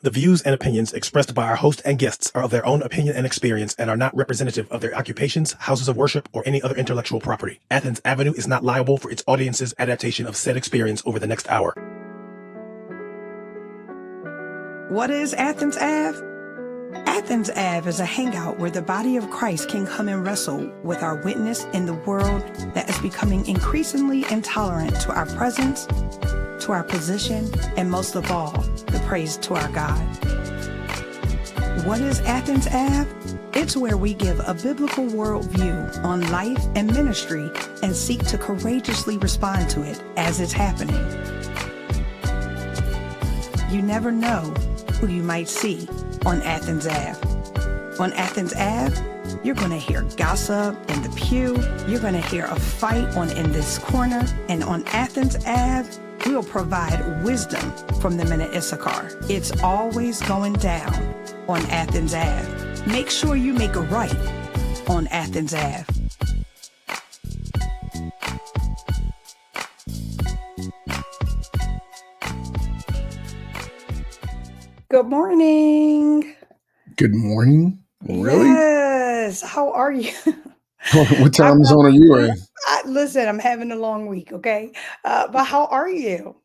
The views and opinions expressed by our host and guests are of their own opinion and experience and are not representative of their occupations, houses of worship, or any other intellectual property. Athens Avenue is not liable for its audience's adaptation of said experience over the next hour. What is Athens Ave? Athens Ave is a hangout where the body of Christ can come and wrestle with our witness in the world that is becoming increasingly intolerant to our presence, to our position, and most of all, the praise to our God. What is Athens Ave? It's where we give a biblical worldview on life and ministry and seek to courageously respond to it as it's happening. You never know who you might see on Athens Ave. On Athens Ave, you're going to hear gossip in the pew. You're going to hear a fight in this corner. And on Athens Ave, we'll provide wisdom from the men of Issachar. It's always going down on Athens Ave. Make sure you make it right on Athens Ave. Good morning. Good morning. Really? Yes. How are you? What time zone are you in? Listen, I'm having a long week, okay? But how are you?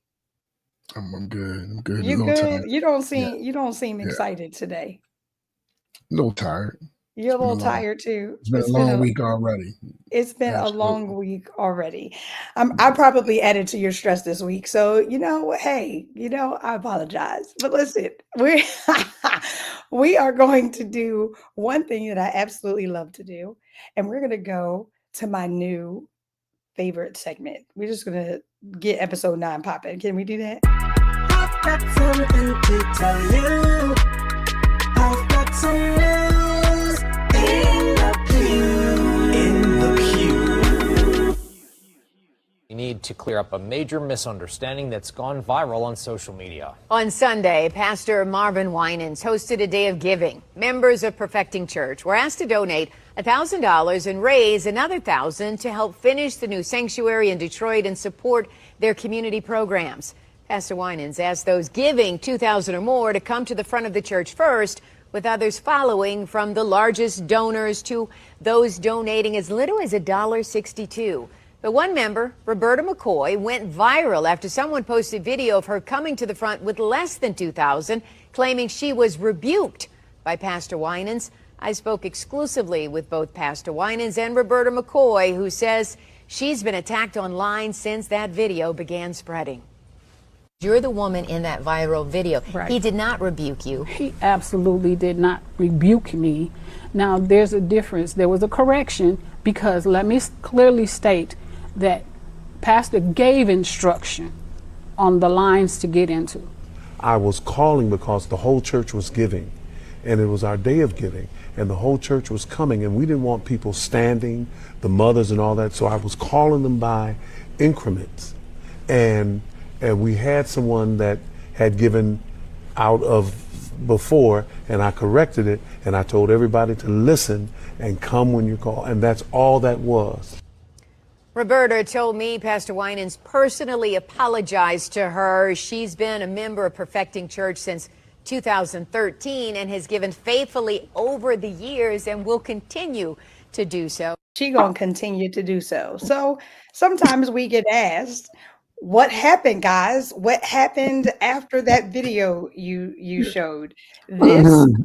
I'm good. I'm good. You a little good? tired. You don't seem Yeah. excited today. A little tired. You're a been a little long- tired too. It's been a long week already. It's been a Absolutely. long week already. I probably added to your stress this week. So, hey, I apologize. But listen, we are going to do one thing that I absolutely love to do. And we're going to go to my new favorite segment. We're just going to get episode 9 popping. Can we do that? I've got something to tell you. I've got some news in the pew. In the pew. We need to clear up a major misunderstanding that's gone viral on social media. On Sunday, Pastor Marvin Winans hosted a day of giving. Members of Perfecting Church were asked to donate $1,000 and raise another $1,000 to help finish the new sanctuary in Detroit and support their community programs. Pastor Winans asked those giving $2,000 or more to come to the front of the church first, with others following, from the largest donors to those donating as little as $1.62. But one member, Roberta McCoy, went viral after someone posted video of her coming to the front with less than $2,000, claiming she was rebuked by Pastor Winans. I spoke exclusively with both Pastor Winans and Roberta McCoy, who says she's been attacked online since that video began spreading. You're the woman in that viral video. Right. He did not rebuke you. He absolutely did not rebuke me. Now, there's a difference. There was a correction, because let me clearly state that Pastor gave instruction on the lines to get into. I was calling because the whole church was giving, and it was our day of giving, and the whole church was coming, and we didn't want people standing, the mothers and all that, so I was calling them by increments. And we had someone that had given out of before, and I corrected it, and I told everybody to listen and come when you call, and that's all that was. Roberta told me Pastor Winans personally apologized to her. She's been a member of Perfecting Church since 2013 and has given faithfully over the years and will continue to do so. She's going to continue to do so. So sometimes we get asked, what happened, guys? What happened after that video you showed? This is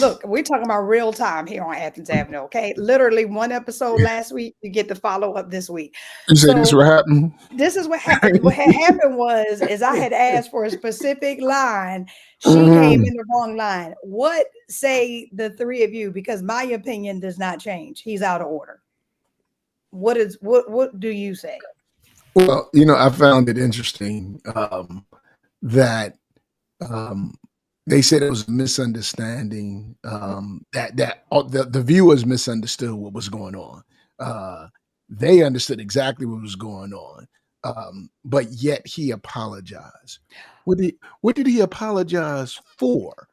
look, we're talking about real time here on Athens Avenue, okay? Literally one episode last week, you get the follow up this week. You said this what happened? This is what happened. What had happened was I had asked for a specific line. She came in the wrong line. What say the three of you? Because my opinion does not change. He's out of order. What do you say? Well, I found it interesting that they said it was a misunderstanding, that the viewers misunderstood what was going on. They understood exactly what was going on, but yet he apologized. What did he apologize for?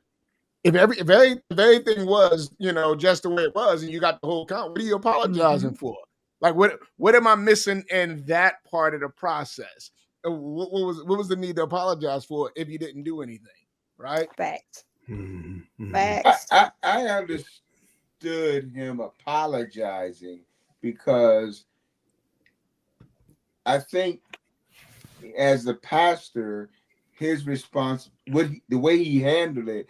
If everything was, just the way it was, and you got the whole count, what are you apologizing for? Like, what am I missing in that part of the process? What was the need to apologize for if you didn't do anything? right? Facts. Mhm. Facts. I understood him apologizing because I think as the pastor, his response, the way he handled it,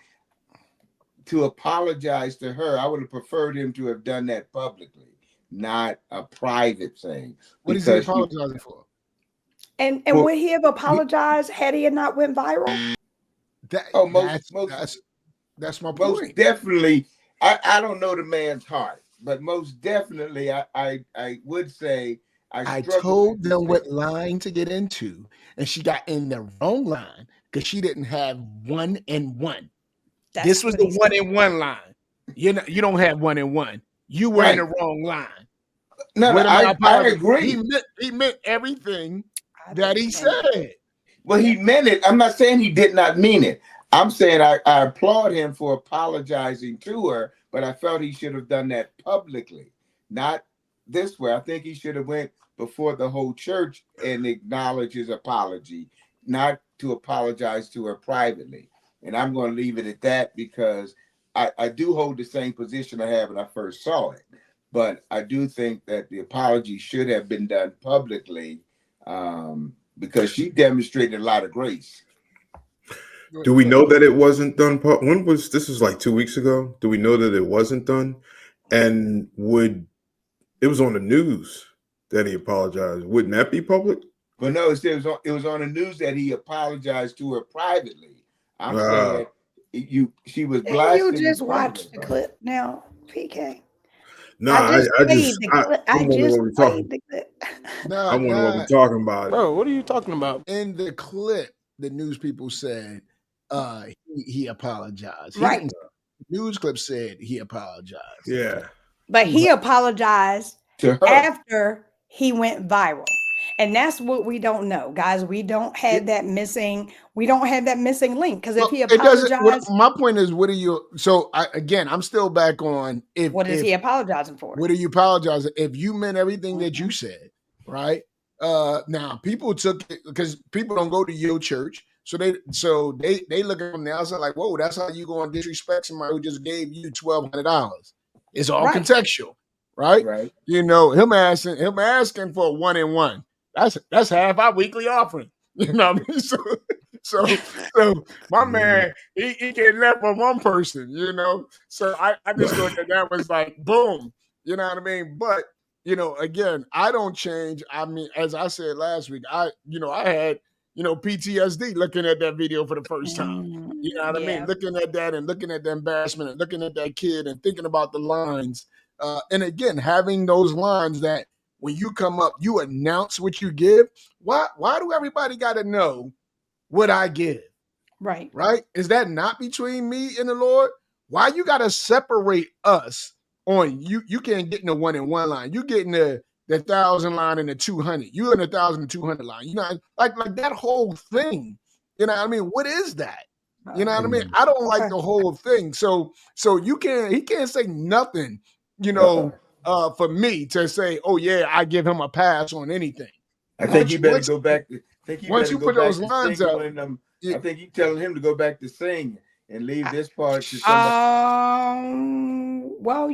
to apologize to her, I would have preferred him to have done that publicly, not a private thing. What is he Because apologizing for? And well, would he have apologized had he not went viral? That's my most point. definitely, I don't know the man's heart, but most definitely, I would say I struggle told with them this what thing. line to get into, and she got in the wrong line because she didn't have 1 and 1. This That's was what the he 1 said. and 1 line. You don't have 1 and 1. You were in the Right. wrong line. No, What am I I apologizing? agree. He meant everything I that he think- said. Well, he meant it. I'm not saying he did not mean it. I'm saying I applaud him for apologizing to her, but I felt he should have done that publicly, not this way. I think he should have went before the whole church and acknowledged his apology, not to apologize to her privately. And I'm going to leave it at that because I do hold the same position I had when I first saw it. But I do think that the apology should have been done publicly because she demonstrated a lot of grace. Do we know that it wasn't done? When was this? Was like 2 weeks ago. Do we know that it wasn't done? And it was on the news that he apologized? Wouldn't that be public? But no, it was on the news that he apologized to her privately. I'm saying she was Didn't blasting. you just watch the clip now, PK? No, I just played the clip. I wonder just what we're played talking. the clip. I wonder what we're talking about. Bro, what are you talking about? In the clip, the news people said he apologized. He Right. didn't. The news clip said he apologized. Yeah. But he apologized to her after he went viral. And that's what we don't know, guys. We don't have that missing. We don't have that missing link because if he apologized, my point is, what are you? So I'm still back on what is he apologizing for? What are you apologizing? If you meant everything that you said, right? Now people took it because people don't go to your church, so they look at from the outside like, whoa, that's how you going to disrespect somebody who just gave you $1,200. It's all contextual, right? Right. Him asking for a 1 and 1. That's half our weekly offering. You know what I mean? So my man, he getting left for one person, So I just thought that was like boom, you know what I mean? But again, I don't change. I mean, as I said last week, I had PTSD looking at that video for the first time. You know what I mean? Looking at that and looking at the embarrassment and looking at that kid and thinking about the lines. And again, having those lines that when you come up, you announce what you give. Why do everybody got to know what I give? Right. Is that not between me and the Lord? Why you got to separate us on you? You can't get in the 1 and 1 line. You get in the 1,000 line and the 200. You in the 1,000 and 200 line. Like that whole thing. You know what I mean? What is that? You know what I mean? I don't like the whole thing. So he can't say nothing, for me to say, oh yeah, I give him a pass on anything. I think he better go back. Once you put those lines up, I think you telling him to go back to sing and leave this part to somebody. Well,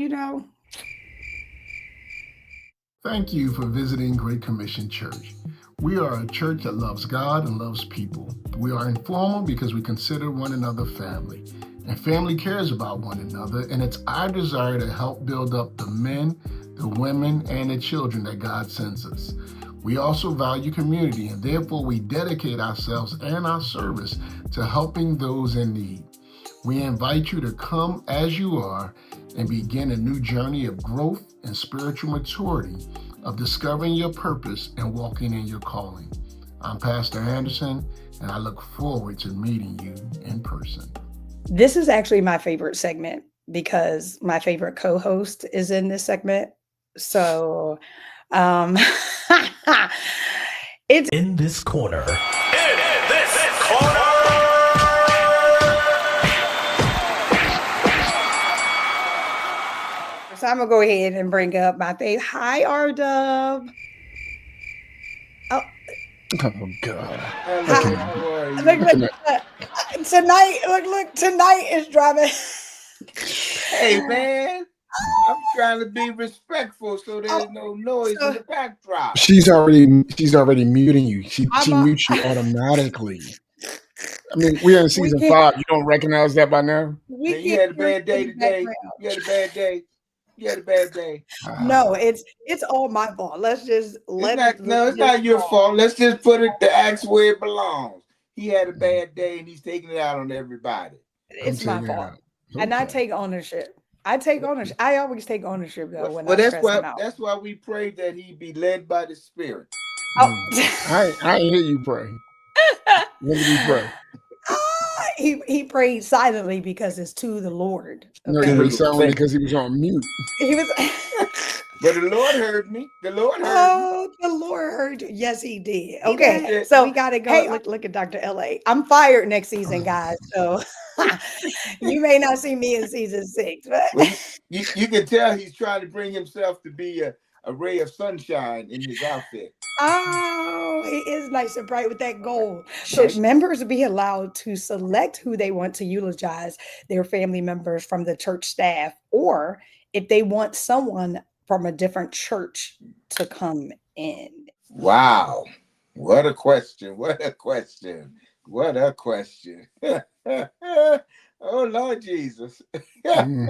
Thank you for visiting Great Commission Church. We are a church that loves God and loves people. We are informal because we consider one another family. And family cares about one another, and it's our desire to help build up the men, the women, and the children that God sends us. We also value community, and therefore we dedicate ourselves and our service to helping those in need. We invite you to come as you are and begin a new journey of growth and spiritual maturity, of discovering your purpose and walking in your calling. I'm Pastor Anderson, and I look forward to meeting you in person. This is actually my favorite segment because my favorite co-host is in this segment. So, it's In this corner. So I'm gonna go ahead and bring up my favorite. Hi, R-Dub. Oh, Oh God. Hello, how are you? Look, tonight, look, tonight is driving. Hey, man. I'm trying to be respectful so there's no noise in the backdrop. She's already muting you. She I'm mutes you automatically. I mean, we're in season 5. You don't recognize that by now? We Man, you can't had a hear bad day you in the today. background. You had a bad day. You had a bad day. No, it's all my fault. Let's just It's not your fault. Let's just put it the axe where it belongs. He had a bad day and he's taking it out on everybody. It's my fault. And I take ownership. I take ownership. I always take ownership though when I'm stressing out. That's why we pray that he be led by the Spirit. Oh. I hear you pray. When did he pray? He prayed silently because it's to the Lord. No, he prayed silently because he was on mute. He was. But the Lord heard me. The Lord heard me. Oh, the Lord heard you. Yes, he did. Okay, so we gotta go. Hey, look at Dr. LA. I'm fired next season, guys. So you may not see me in season 6, but well, you can tell he's trying to bring himself to be a ray of sunshine in his outfit. Oh, it is nice and bright with that gold. Should members be allowed to select who they want to eulogize their family members from the church staff, or if they want someone from a different church to come in? Wow. What a question. What a question. What a question. Oh, Lord Jesus. I'm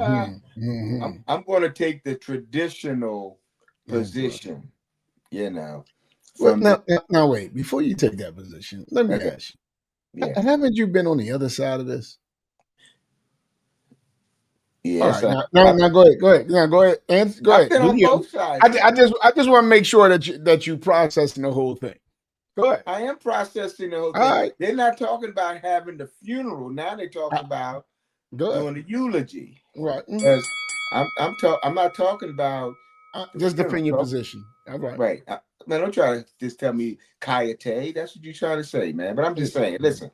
going to take the traditional position, you know. Well, now, wait. Before you take that position, let me ask you. Yeah. Haven't you been on the other side of this? Yes. All right, now go ahead. Now go ahead. Go ahead. I've been on both sides. I just want to make sure that you processing the whole thing. Go ahead. I am processing the whole thing. Right. They're not talking about having the funeral. Now they're talking about doing the eulogy. Right. Because I'm not talking about just defend your position. All right. Right. Man, don't try to just tell me Kayate. That's what you're trying to say, man. But I'm just saying, listen,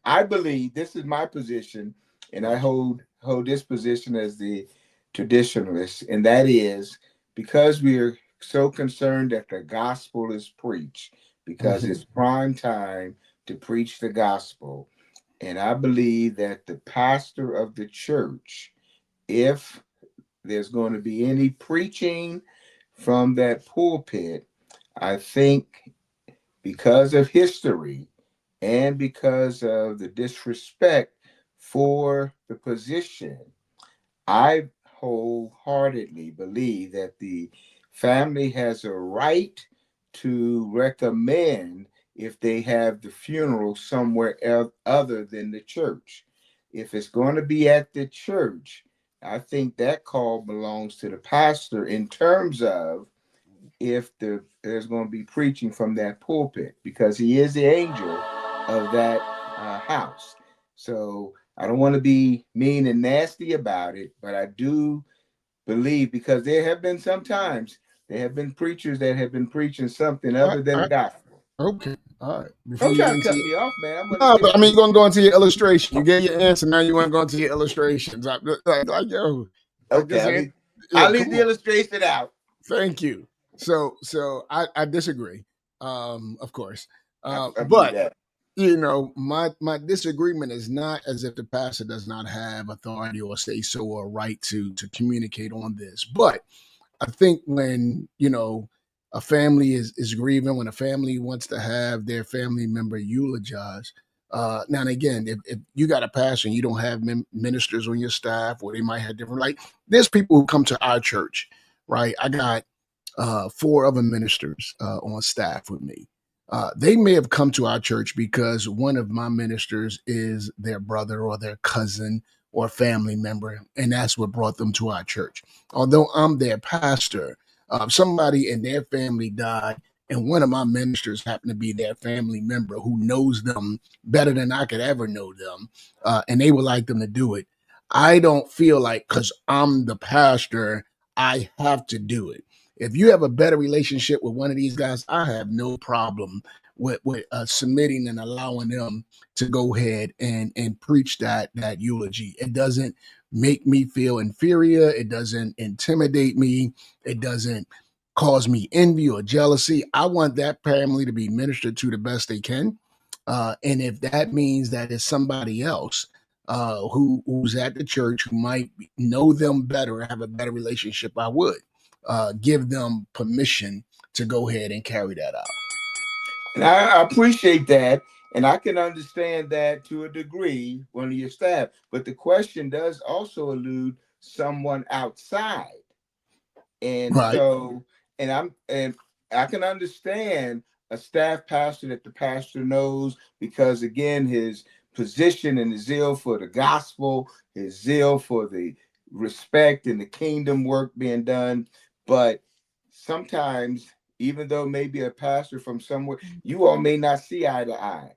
I believe this is my position, and I hold this position as the traditionalist, and that is because we're so concerned that the gospel is preached, because it's prime time to preach the gospel. And I believe that the pastor of the church, if there's going to be any preaching from that pulpit, I think because of history and because of the disrespect for the position, I wholeheartedly believe that the family has a right to recommend if they have the funeral somewhere other than the church. If it's going to be at the church, I think that call belongs to the pastor in terms of if there's going to be preaching from that pulpit, because he is the angel of that house. So I don't want to be mean and nasty about it, but I do believe, because there have been sometimes there have been preachers that have been preaching something other than the gospel. Okay. All right. Don't try to cut me off, man. No, but I mean, you're going to go into your illustration. You gave your answer. Now you want to go into your illustrations. Like yo. Okay. I'll leave the illustration out. Thank you. So I disagree. Of course. But you know, my disagreement is not as if the pastor does not have authority or say so or right to communicate on this. But I think when, you know, a family is grieving, when a family wants to have their family member eulogize. Now and again, if you got a pastor and you don't have ministers on your staff, or they might have different, like there's people who come to our church, right? I got 4 other ministers on staff with me. They may have come to our church because one of my ministers is their brother or their cousin or family member, and that's what brought them to our church. Although I'm their pastor, somebody in their family died, and one of my ministers happened to be their family member who knows them better than I could ever know them, and they would like them to do it. I don't feel like, because I'm the pastor, I have to do it. If you have a better relationship with one of these guys, I have no problem with submitting and allowing them to go ahead and preach that eulogy. It doesn't make me feel inferior. It doesn't intimidate me. It doesn't cause me envy or jealousy. I want that family to be ministered to the best they can. And if that means that it's somebody else who's at the church who might know them better, have a better relationship, I would give them permission to go ahead and carry that out. And I appreciate that. And I can understand that to a degree, one of your staff. But the question does also allude someone outside. And Right. so, and I can understand a staff pastor that the pastor knows, because again, his position and his zeal for the gospel, his zeal for the respect and the kingdom work being done. But sometimes, even though maybe a pastor from somewhere, you all may not see eye to eye.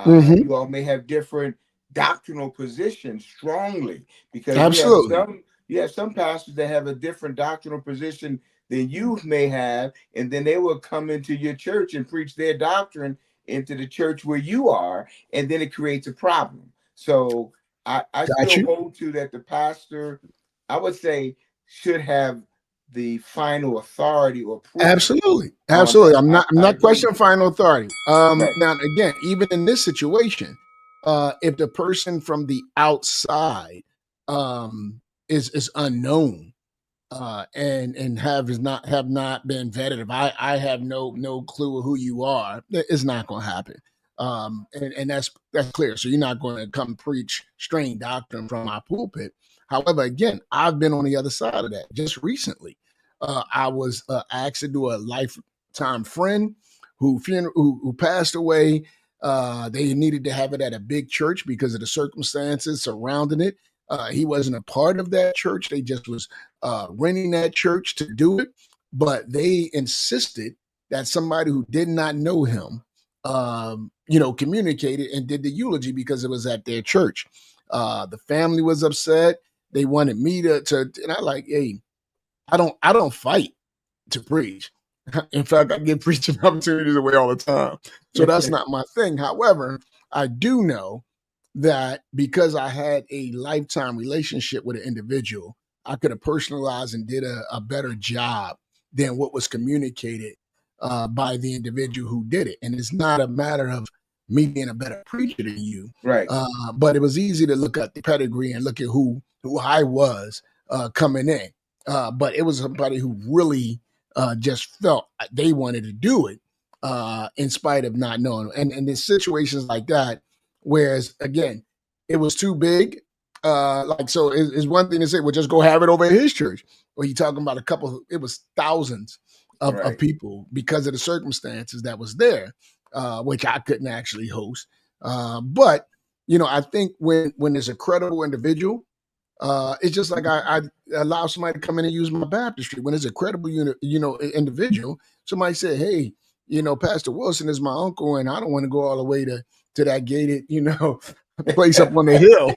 You all may have different doctrinal positions strongly, because Absolutely. you have some pastors that have a different doctrinal position than you may have, and then they will come into your church and preach their doctrine into the church where you are, and then it creates a problem. So I still hold to that the pastor, I would say, should have the final authority or proof. Absolutely. I'm not questioning final authority. Right. Now, again, even in this situation, if the person from the outside is unknown and have not been vetted, if I have no clue of who you are, it's not going to happen. And that's clear. So you're not going to come preach strange doctrine from my pulpit. However, again, I've been on the other side of that just recently. I was asked to do a lifetime friend who passed away. They needed to have it at a big church because of the circumstances surrounding it. He wasn't a part of that church. They just was renting that church to do it. But they insisted that somebody who did not know him, communicated and did the eulogy because it was at their church. The family was upset. They wanted me to and I like, hey, I don't fight to preach. In fact, I give preaching opportunities away all the time. So that's not my thing. However, I do know that because I had a lifetime relationship with an individual, I could have personalized and did a better job than what was communicated by the individual who did it. And it's not a matter of me being a better preacher than you. Right. But it was easy to look at the pedigree and look at who I was coming in. But it was somebody who really just felt they wanted to do it in spite of not knowing. And there's situations like that, whereas, again, it was too big. So it's one thing to say, well, just go have it over at his church. Or you talking about it was thousands of people because of the circumstances that was there, which I couldn't actually host. But, I think when there's a credible individual, it's just like I allow somebody to come in and use my baptistry. When it's a credible individual, somebody said, hey, Pastor Wilson is my uncle, and I don't want to go all the way to that gated, place up on the hill.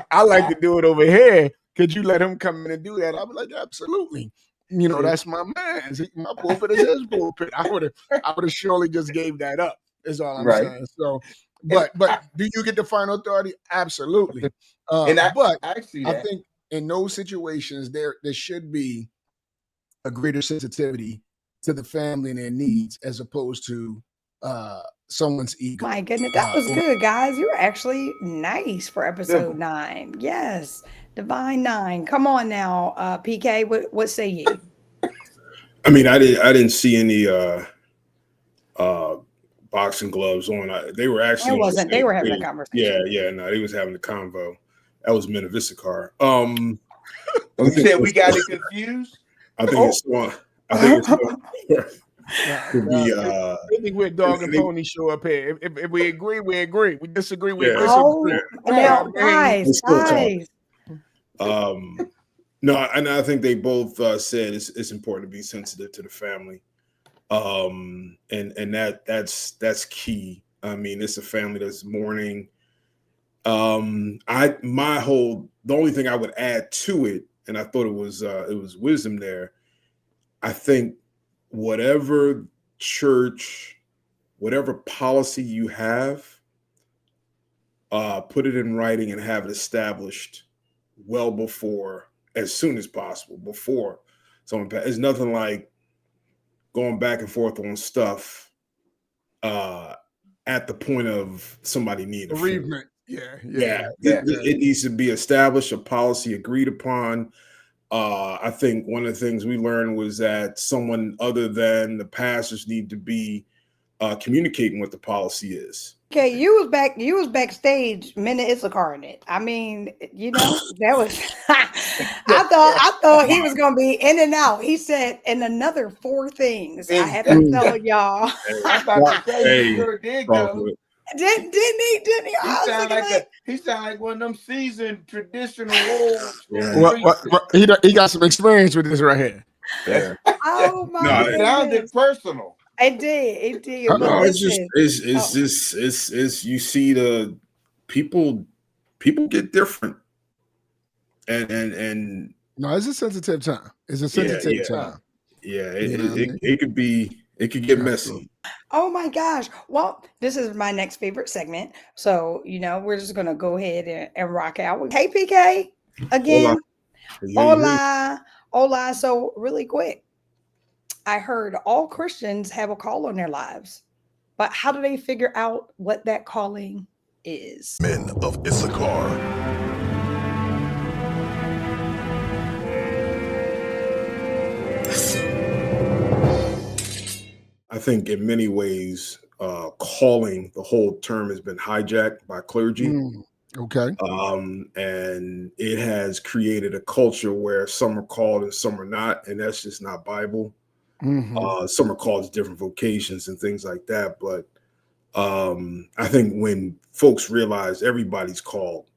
I like to do it over here. Could you let him come in and do that? I'd be like, absolutely. That's my man. My pulpit is his pulpit. I would have surely just gave that up, is all I'm saying. So, but do you get the final authority? Absolutely. But I think in those situations, there should be a greater sensitivity to the family and their needs as opposed to someone's ego. My goodness, that was good, guys. You were actually nice for episode 9. Yes, Divine 9. Come on now, PK. What say ye? I mean, I didn't see any boxing gloves on. They were actually. It wasn't. They were having a conversation. Yeah. No, they was having a convo. That was men of Issachar. You said we got it confused. I think it's Sone. I think it's they think we're dog and pony show up here. If we agree, we agree. We disagree, we disagree. Now, guys. No, and I think they both said it's important to be sensitive to the family, and that's key. I mean, it's a family that's mourning. The only thing I would add to it, and I thought it was wisdom there. I think whatever church, whatever policy you have, put it in writing and have it established well before, as soon as possible, before someone. It's nothing like going back and forth on stuff at the point of somebody needing a funeral. Bereavement. Yeah. It needs to be established, a policy agreed upon. I think one of the things we learned was that someone other than the pastors need to be communicating what the policy is. Okay, you was backstage minute Issachar in it. I mean, you know, that was I thought he was gonna be in and out. He said, and another 4 things I have to tell y'all. I'm about to say he sure did go. Didn't he? He sound like one of them seasoned traditional roles. He got some experience with this right here. Yeah. Oh my It sounded personal. It did. No, it's you see the people get different. And no, it's a sensitive time. It's a sensitive time. Yeah, it could get messy. Oh my gosh. Well, this is my next favorite segment. So, you know, we're just gonna go ahead and rock out. Hey PK again. Hola. So really quick. I heard all Christians have a call on their lives, but how do they figure out what that calling is? Men of Issachar. I think in many ways, calling, the whole term has been hijacked by clergy. Okay. And it has created a culture where some are called and some are not, and that's just not Bible. Some are called to different vocations and things like that. But I think when folks realize everybody's called,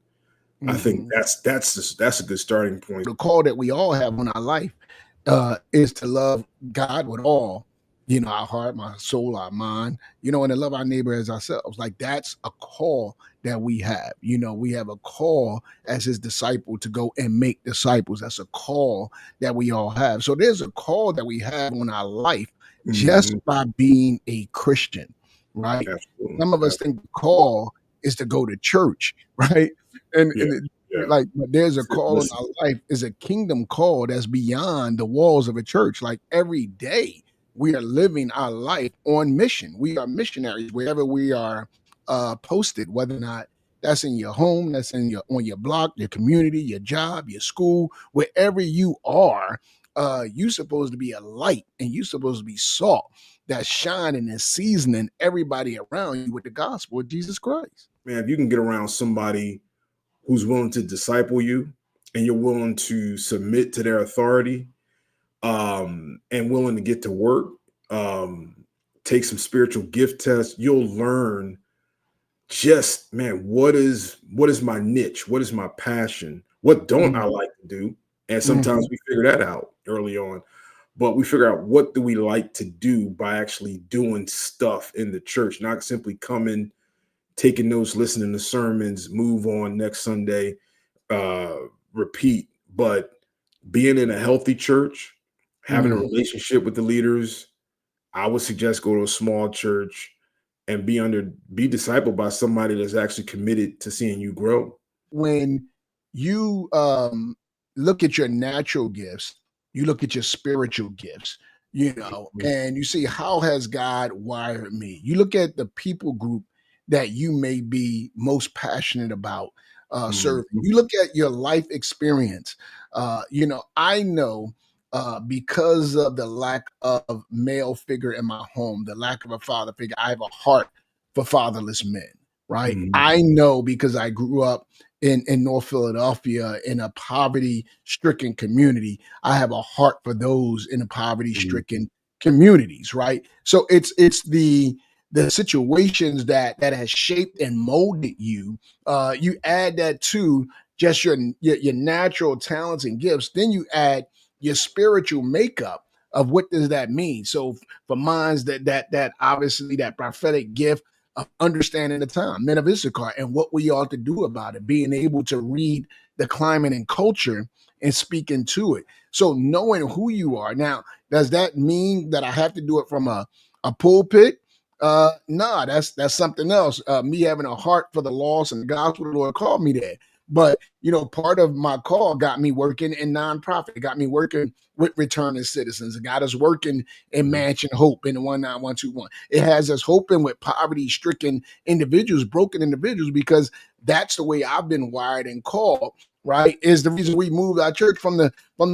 I think that's a good starting point. The call that we all have on our life is to love God with all, you know, our heart, our soul, our mind, you know, and to love our neighbor as ourselves. Like that's a call that we have. You know, we have a call as his disciple to go and make disciples. That's a call that we all have. So there's a call that we have on our life just by being a Christian, right? Absolutely. Some of us think the call is to go to church, right? But there's a call in our life, is a kingdom call that's beyond the walls of a church. Like every day we are living our life on mission. We are missionaries wherever we are posted, whether or not that's in your home, that's on your block, your community, your job, your school, wherever you are, you're supposed to be a light and you're supposed to be salt that's shining and seasoning everybody around you with the gospel of Jesus Christ. Man, if you can get around somebody who's willing to disciple you and you're willing to submit to their authority, and willing to get to work, take some spiritual gift tests, you'll learn just, man, what is my niche? What is my passion? What don't I like to do? And sometimes we figure that out early on, but we figure out what do we like to do by actually doing stuff in the church, not simply coming, taking notes, listening to sermons, move on next Sunday, repeat, but being in a healthy church, having a relationship with the leaders. I would suggest go to a small church and be discipled by somebody that's actually committed to seeing you grow. When you look at your natural gifts, you look at your spiritual gifts, you know, and you see, how has God wired me? You look at the people group that you may be most passionate about serving. You look at your life experience. You know, I know because of the lack of male figure in my home, the lack of a father figure, I have a heart for fatherless men, right? I know because I grew up in North Philadelphia in a poverty-stricken community. I have a heart for those in the poverty-stricken communities, right? So it's the situations that has shaped and molded you. You add that to just your natural talents and gifts. Then you add your spiritual makeup of what does that mean. So for minds that obviously that prophetic gift of understanding the time, men of Issachar, and what we ought to do about it, being able to read the climate and culture and speak into it. So knowing who you are. Now, does that mean that I have to do it from a pulpit? Nah, that's something else. Me having a heart for the lost and the gospel, the Lord called me there. But, part of my call got me working in nonprofit. It got me working with returning citizens. It got us working in Mansion Hope in the 19121. It has us hoping with poverty-stricken individuals, broken individuals, because that's the way I've been wired and called, right? Is the reason we moved our church from the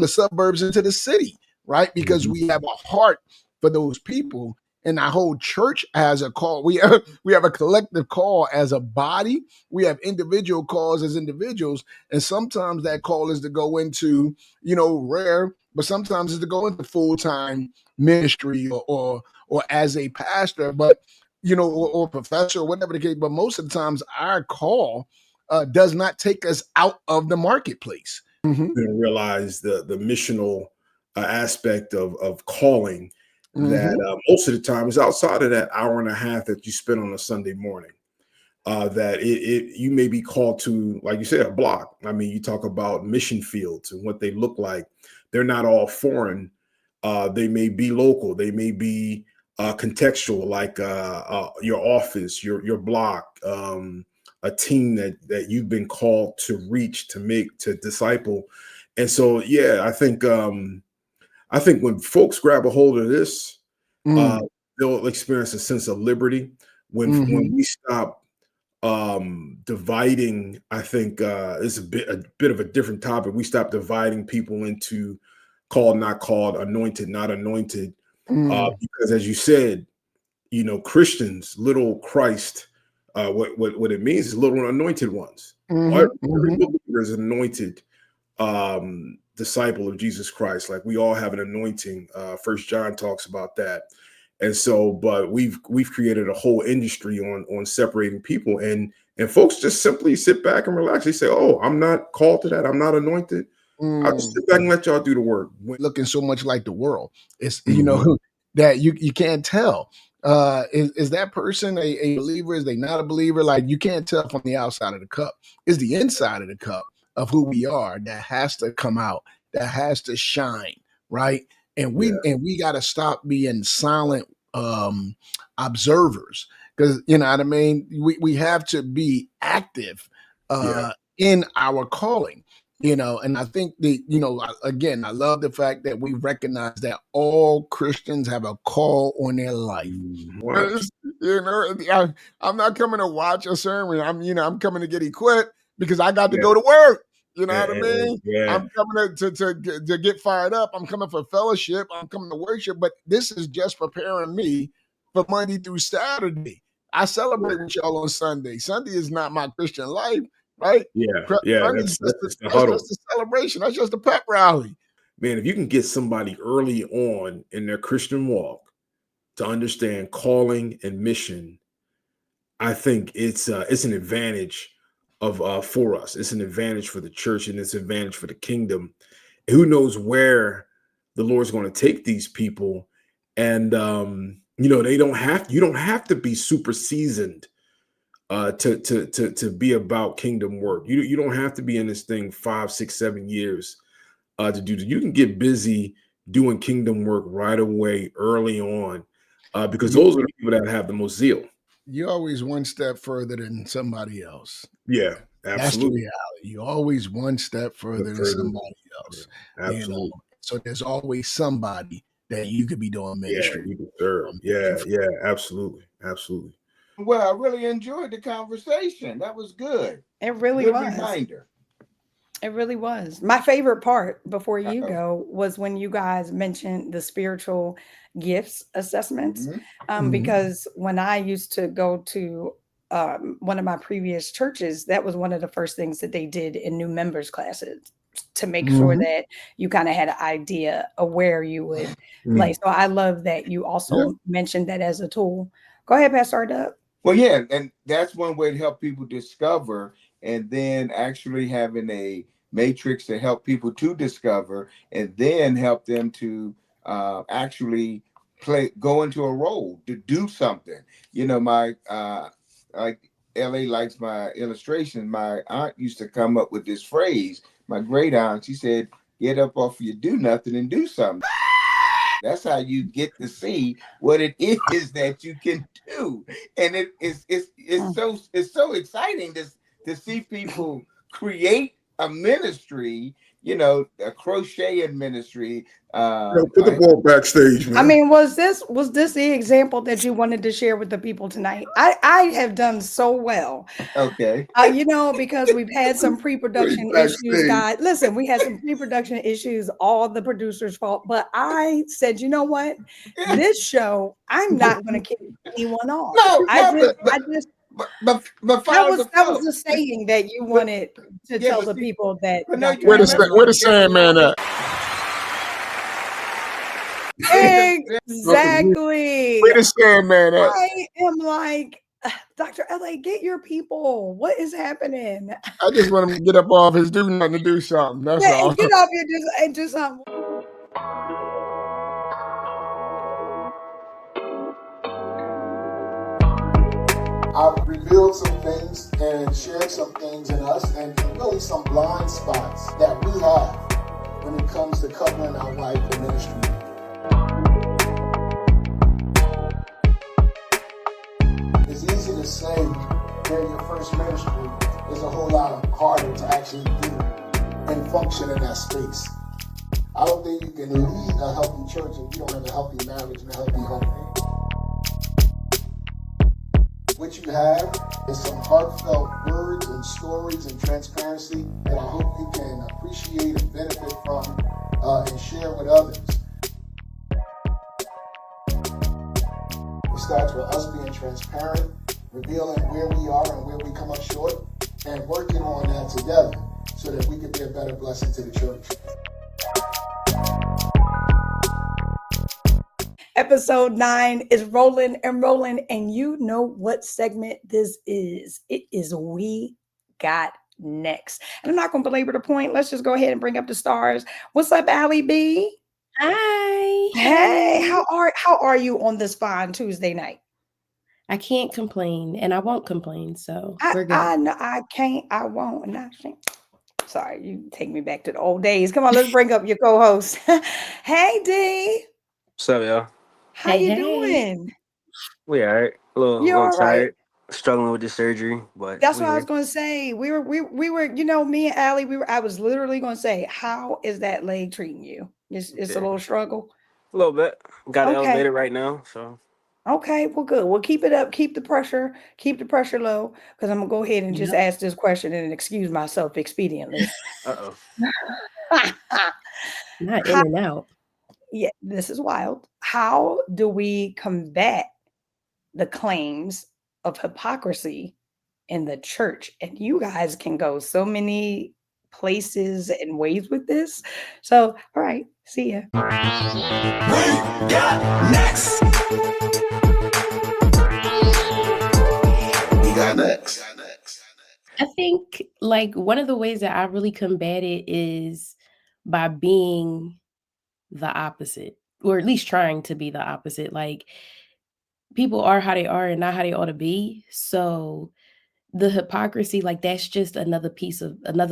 suburbs into the city, right? Because we have a heart for those people. And our whole church has a call. We have a collective call as a body. We have individual calls as individuals. And sometimes that call is to go into, rare, but sometimes it's to go into full-time ministry or as a pastor, but, or professor or whatever the case. But most of the times our call does not take us out of the marketplace. You realize the missional aspect of calling that most of the time is outside of that hour and a half that you spend on a Sunday morning. That you may be called to, like you said, a block. I mean, you talk about mission fields and what they look like. They're not all foreign. They may be local. They may be contextual, like your office, your block, a team that you've been called to reach, to disciple. And so, yeah, I think when folks grab a hold of this, they'll experience a sense of liberty. When we stop dividing, I think it's a bit of a different topic. We stop dividing people into called, not called, anointed, not anointed, because as you said, Christians, little Christ. What it means is little anointed ones. Every believer is an anointed disciple of Jesus Christ. Like we all have an anointing. First John talks about that. And so, but we've created a whole industry on separating people, and folks just simply sit back and relax. They say, "Oh, I'm not called to that. I'm not anointed. I'll just sit back and let y'all do the work." Looking so much like the world, it's that you can't tell. Is that person a believer? Is they not a believer? Like you can't tell from the outside of the cup. It's the inside of the cup of who we are that has to come out, that has to shine, right? And we got to stop being silent observers, because you know what I mean. We have to be active in our calling. And I think that, again, I love the fact that we recognize that all Christians have a call on their life. I'm not coming to watch a sermon. I'm coming to get equipped because I got to go to work. You know what I mean? I'm coming to get fired up. I'm coming for fellowship. I'm coming to worship. But this is just preparing me for Monday through Saturday. I celebrate with y'all on Sunday. Sunday is not my Christian life. Right? That's just a celebration. That's just a pep rally. Man, if you can get somebody early on in their Christian walk to understand calling and mission, I think it's an advantage for us. It's an advantage for the church, and it's an advantage for the kingdom. And who knows where the Lord's going to take these people? And you don't have to be super seasoned to be about kingdom work. You don't have to be in this thing 5, 6, 7 years to do that. You can get busy doing kingdom work right away, early on, because those are the people that have the most zeal. You're always one step further than somebody else. Yeah, absolutely. That's the reality. You're always one step further than somebody else. Absolutely. So there's always somebody that you could be doing ministry. Yeah, you can serve. Yeah, absolutely. Well, I really enjoyed the conversation. That was good. It really Good was. reminder. It really was. My favorite part before you go was when you guys mentioned the spiritual gifts assessments. Because when I used to go to one of my previous churches, that was one of the first things that they did in new members classes to make sure that you kind of had an idea of where you would play. So I love that you also mentioned that as a tool. Go ahead, Pastor Doug. Well, yeah, and that's one way to help people discover, and then actually having a matrix to help people to discover, and then help them to actually go into a role to do something. My like LA likes my illustration. My aunt used to come up with this phrase. My great aunt, she said, "Get up off your do nothing and do something." That's how you get to see what it is that you can do, and it's so exciting to see people create a ministry, a crocheting ministry. Put the ball backstage, man. I mean, was this the example that you wanted to share with the people tonight? I have done so well. Okay. Because we've had some pre-production issues, guys. Listen, we had some pre-production issues, all the producers' fault. But I said, you know what? This show, I'm not going to kick anyone off. No, but that was the saying that you wanted to tell the people that. Where the Sandman at? Exactly. Where the Sandman at? I am like, Dr. LA, get your people. What is happening? I just want him to get up off his do nothing to do something. That's all. Get off here and do something. I've revealed some things and shared some things in us and really some blind spots that we have when it comes to covering our life and ministry. It's easy to say during your first ministry, it's a whole lot harder to actually do and function in that space. I don't think you can lead a healthy church if you don't have a healthy marriage and a healthy home. What you have is some heartfelt words and stories and transparency that I hope you can appreciate and benefit from and share with others. It starts with us being transparent, revealing where we are and where we come up short, and working on that together so that we can be a better blessing to the church. Episode 9 is rolling, and you know what segment this is. It is We Got Next. And I'm not going to belabor the point. Let's just go ahead and bring up the stars. What's up, Allie B? Hi. Hey, how are you on this fine Tuesday night? I can't complain, and I won't complain, so we're good. I know I can't, I won't, and I can't. Sorry, you take me back to the old days. Come on, let's bring up your co-host. Hey, D. What's up, y'all? How you doing? We all right. A little tired. Struggling with the surgery, but that's what I was going to say. We were, me and Allie, I was literally going to say, how is that leg treating you? It's a little struggle. A little bit. Got it elevated right now, so. Okay, well, good. We'll keep it up. Keep the pressure low, because I'm gonna go ahead and just ask this question and excuse myself expediently. Uh-oh. Not in and out. Yeah, this is wild. How do we combat the claims of hypocrisy in the church? And you guys can go so many places and ways with this. So, all right, see ya. We got next. We got next. I think like one of the ways that I really combat it is by being the opposite, or at least trying to be the opposite. Like people are how they are and not how they ought to be. So the hypocrisy, like that's just another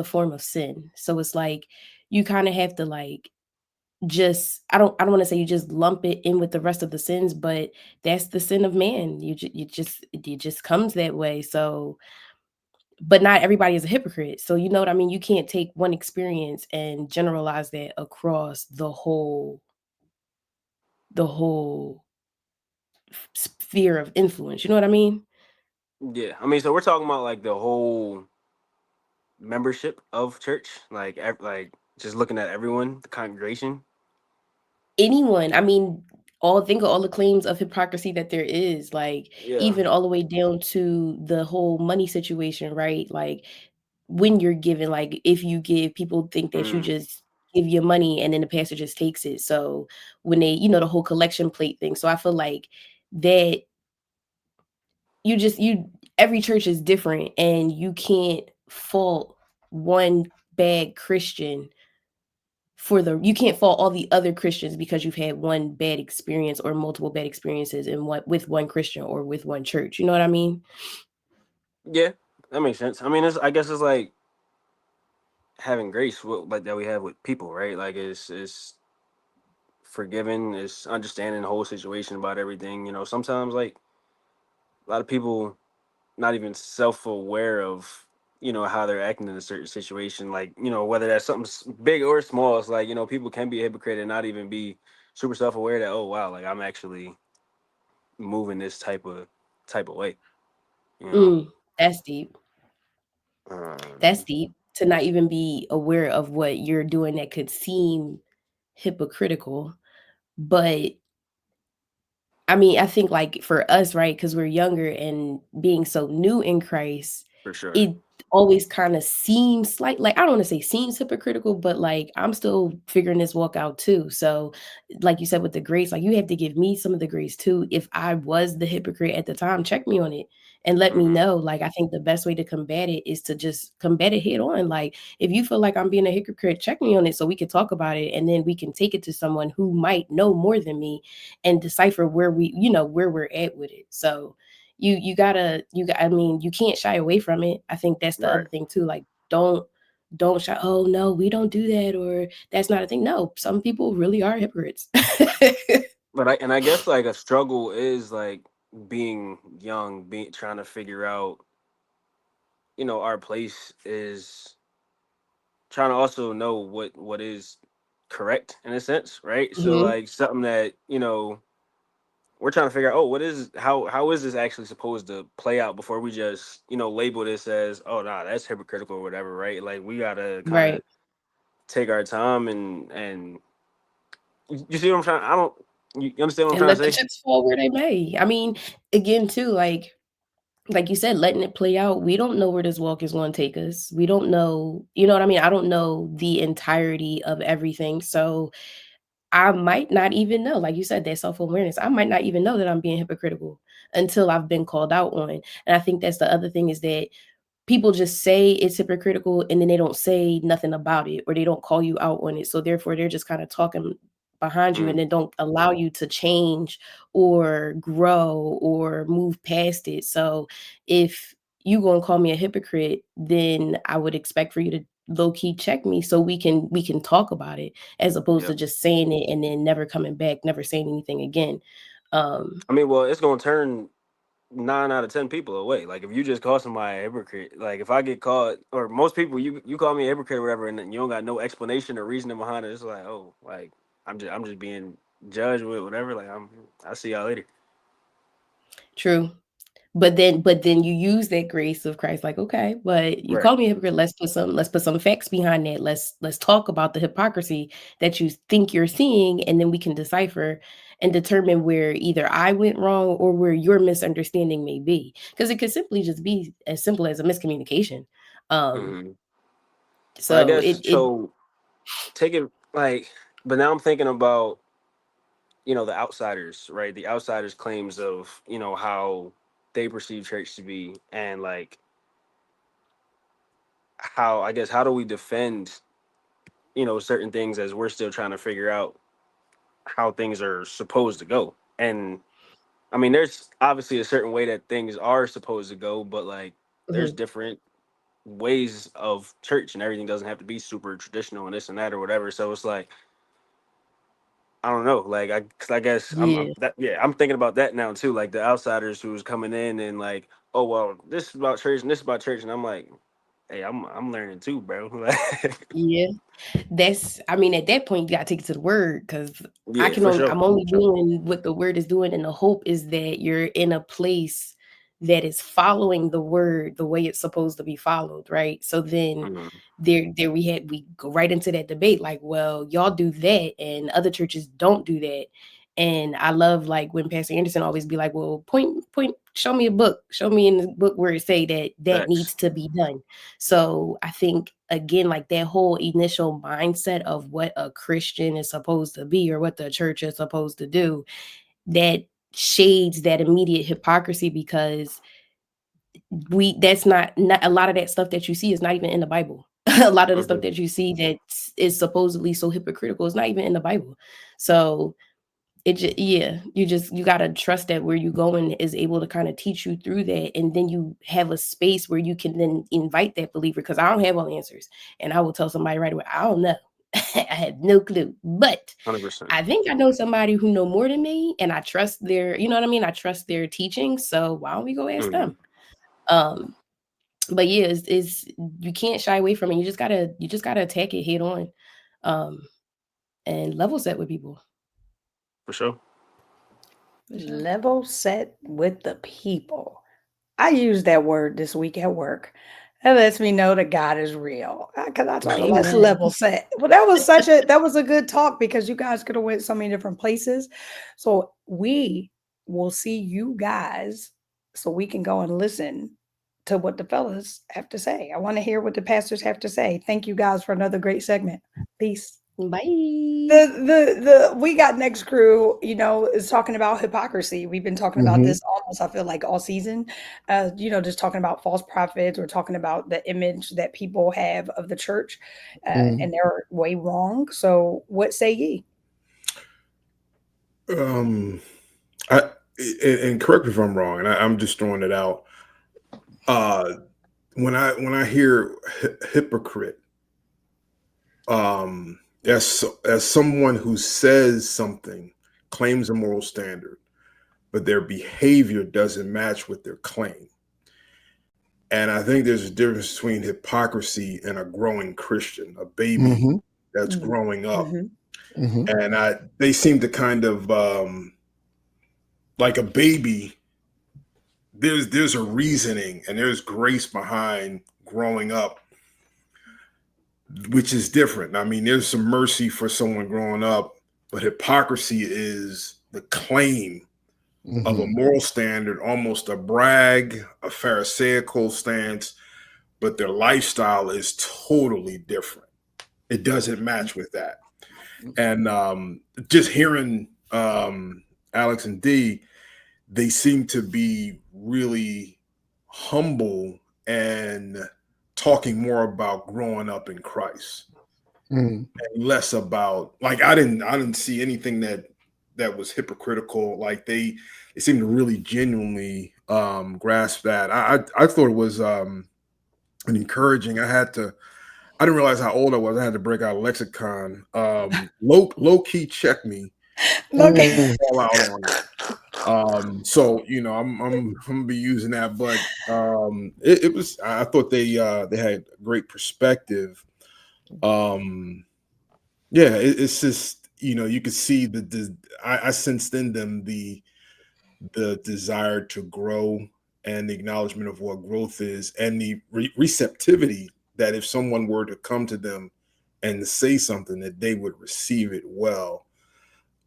form of sin. So it's like you kind of have to like just I don't want to say you just lump it in with the rest of the sins, but that's the sin of man. It just comes that way. So but not everybody is a hypocrite. So you know what I mean? You can't take one experience and generalize that across the whole sphere of influence. You know what I mean? Yeah. I mean, so we're talking about like the whole membership of church, like just looking at everyone, the congregation. Anyone. I mean, think of all the claims of hypocrisy that there is, like even all the way down to the whole money situation, right? Like when you're giving, like if you give, people think that you just give your money and then the pastor just takes it. So when they, the whole collection plate thing. So I feel like that every church is different and you can't fault one bad Christian you can't fault all the other Christians because you've had one bad experience or multiple bad experiences with one Christian or with one church. You know what I mean? Yeah, that makes sense. I mean, I guess it's like having grace like that we have with people, right? Like it's forgiving, it's understanding the whole situation about everything. Sometimes like a lot of people not even self-aware of how they're acting in a certain situation, like, whether that's something big or small. It's like, people can be a hypocrite and not even be super self-aware that, oh wow, like I'm actually moving this type of way, you know. That's deep. That's Um, deep to not even be aware of what you're doing that could seem hypocritical. But I mean, I think like for us, right? Because we're younger and being so new in Christ, for sure. it always kind of seems like I don't want to say seems hypocritical, but like I'm still figuring this walk out too. So, like you said with the grace, like you have to give me some of the grace too. If I was the hypocrite at the time, check me on it and let me Hmm. know. Like I think the best way to combat it is to just combat it head on. Like if you feel like I'm being a hypocrite, check me on it so we can talk about it and then we can take it to someone who might know more than me and decipher where where we're at with it. So I mean, you can't shy away from it. I think that's the Right. other thing too. Like don't shy, oh no, we don't do that, or that's not a thing. No, some people really are hypocrites. But I guess like a struggle is like being young, being trying to figure out, our place is trying to also know what is correct in a sense, right? So Hmm. like something that, we're trying to figure out, oh, how is this actually supposed to play out before we just, label this as, oh nah, that's hypocritical or whatever, right? Like we gotta kind of Right. take our time and you see what I'm trying, I don't, you understand what I'm And trying let the to say? chips fall where they may. I mean, again, too, like you said, letting it play out. We don't know where this walk is going to take us. We don't know, you know what I mean? I don't know the entirety of everything. So I might not even know, like you said, that self-awareness. I might not even know that I'm being hypocritical until I've been called out on. And I think that's the other thing is that people just say it's hypocritical and then they don't say nothing about it or they don't call you out on it. So therefore they're just kind of talking behind you and Mm, then don't allow you to change or grow or move past it. So if you go and call me a hypocrite, then I would expect for you to low key check me so we can talk about it as opposed yeah. to just saying it and then never coming back, never saying anything again. Um I mean, well, it's gonna turn 9 out of 10 people away. Like if you just call somebody a hypocrite, like if I get caught, or most people, you call me a hypocrite or whatever, and then you don't got no explanation or reasoning behind it, it's like, oh, like I'm just being judged with whatever. Like I'll see y'all later. True. But then you use that grace of Christ, like, okay, but you Right. call me a hypocrite. Let's put some facts behind that. Let's talk about the hypocrisy that you think you're seeing, and then we can decipher and determine where either I went wrong or where your misunderstanding may be. Because it could simply just be as simple as a miscommunication. Um, Hmm. But I so guess it so. Take it like, but now I'm thinking about the outsiders, right? The outsiders' claims of how they perceive church to be, and like how I guess how do we defend certain things as we're still trying to figure out how things are supposed to go. And I mean, there's obviously a certain way that things are supposed to go, but like there's Mhm. different ways of church, and everything doesn't have to be super traditional and this and that or whatever. So it's like I don't know, like cause I guess I'm Yeah. that yeah, I'm thinking about that now too, like the outsiders who's coming in and like, oh well, this is about church and this is about church, and I'm like, hey, I'm learning too, bro. Like, Yeah. I mean, at that point, you gotta take it to the word because yeah, for sure. I'm only doing what the word is doing, and the hope is that you're in a place that is following the word the way it's supposed to be followed, right? So then Mhm. we go right into that debate, like, well, y'all do that, and other churches don't do that. And I love like when Pastor Anderson always be like, well, point, show me a book, show me in the book where it say that Facts. needs to be done. So I think again, like that whole initial mindset of what a Christian is supposed to be or what the church is supposed to do, that shades that immediate hypocrisy because we that's not a lot of that stuff that you see is not even in the Bible. A lot of the stuff Mhm. that you see that is supposedly so hypocritical is not even in the Bible. So you gotta trust that where you going is able to kind of teach you through that, and then you have a space where you can then invite that believer. Because I don't have all the answers, and I will tell somebody right away, I don't know, I have no clue, but 100%. I think I know somebody who know more than me, and I trust their, you know what I mean. I trust their teaching, so why don't we go ask Mhm. them? Um, but yeah, it's you can't shy away from it. You just gotta attack it head on, and level set with people. For sure. Level set with the people. I used that word this week at work. That lets me know that God is real. Because I told him, let's Amen. level set. Well, that was a good talk because you guys could have went so many different places. So we will see you guys so we can go and listen to what the fellas have to say. I want to hear what the pastors have to say. Thank you guys for another great segment. Peace. Bye. The We Got Next crew, is talking about hypocrisy. We've been talking about Mhm. this almost, I feel like, all season. Just talking about false prophets. We're talking about the image that people have of the church, Mhm. and they're way wrong. So, what say ye? I and correct me if I'm wrong, and I'm just throwing it out. When I hear hypocrite, as someone who says something, claims a moral standard, but their behavior doesn't match with their claim. And I think there's a difference between hypocrisy and a growing Christian, a baby Mhm. that's growing up. Mhm. Mhm. And they seem to kind of like a baby. There's a reasoning and there's grace behind growing up, which is different. I mean, there's some mercy for someone growing up, but hypocrisy is the claim of a Mhm. moral standard, almost a brag, a pharisaical stance, but their lifestyle is totally different. It doesn't match with that. And just hearing Alex and D, they seem to be really humble and talking more about growing up in Christ Mhm. and less about, like, I didn't see anything that was hypocritical. Like they seemed to really genuinely grasp that. I thought it was an encouraging. I didn't realize how old I was. I had to break out a lexicon. Low key check me. Look, Mhm. Fall out on it. So I'm gonna be using that, but it was. I thought they had great perspective. Yeah, it's just you could see I sensed in them the desire to grow and the acknowledgement of what growth is and the receptivity that if someone were to come to them and say something that they would receive it well.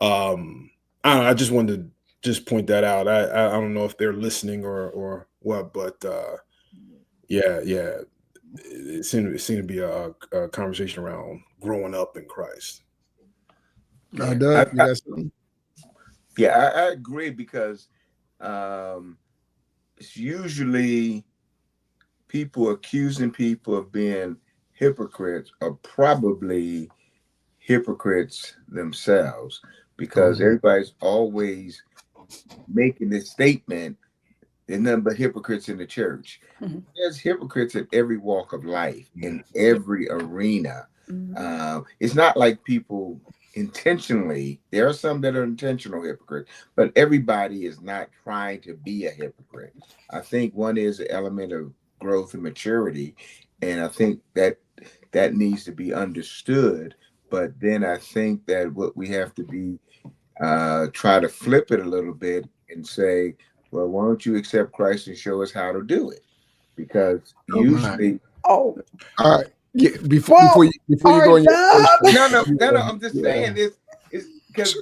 I don't know, I just wanted to just point that out. I don't know if they're listening or what, but yeah, it seemed to be a conversation around growing up in Christ. Yeah, Doug, you got something? I agree because it's usually people accusing people of being hypocrites are probably hypocrites themselves because everybody's always making this statement. There's nothing but hypocrites in the church. Mhm. There's hypocrites at every walk of life, in every arena. It's not like people intentionally, there are some that are intentional hypocrites, but everybody is not trying to be a hypocrite. I think one is an element of growth and maturity, and I think that needs to be understood. But then I think that what we have to be try to flip it a little bit and say, well, why don't you accept Christ and show us how to do it? Because Oh my. usually, Oh, All right. Yeah, before well, you go in your first Dub. no, I'm just saying this is because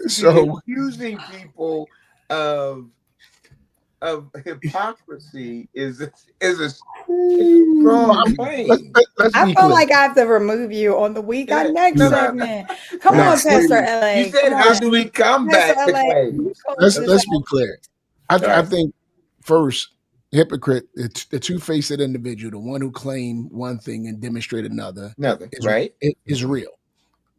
So accusing people of hypocrisy is a strong claim. let's I be feel clear. like I have to remove you on the We Got Next No, segment. Come No, on, Pastor please. you LA. said, Come how on, do we combat Pastor the LA. claims? Close this Let's out. be clear. All I right. think first, hypocrite, the two-faced individual, the one who claimed one thing and demonstrate another, Nothing, right? is real.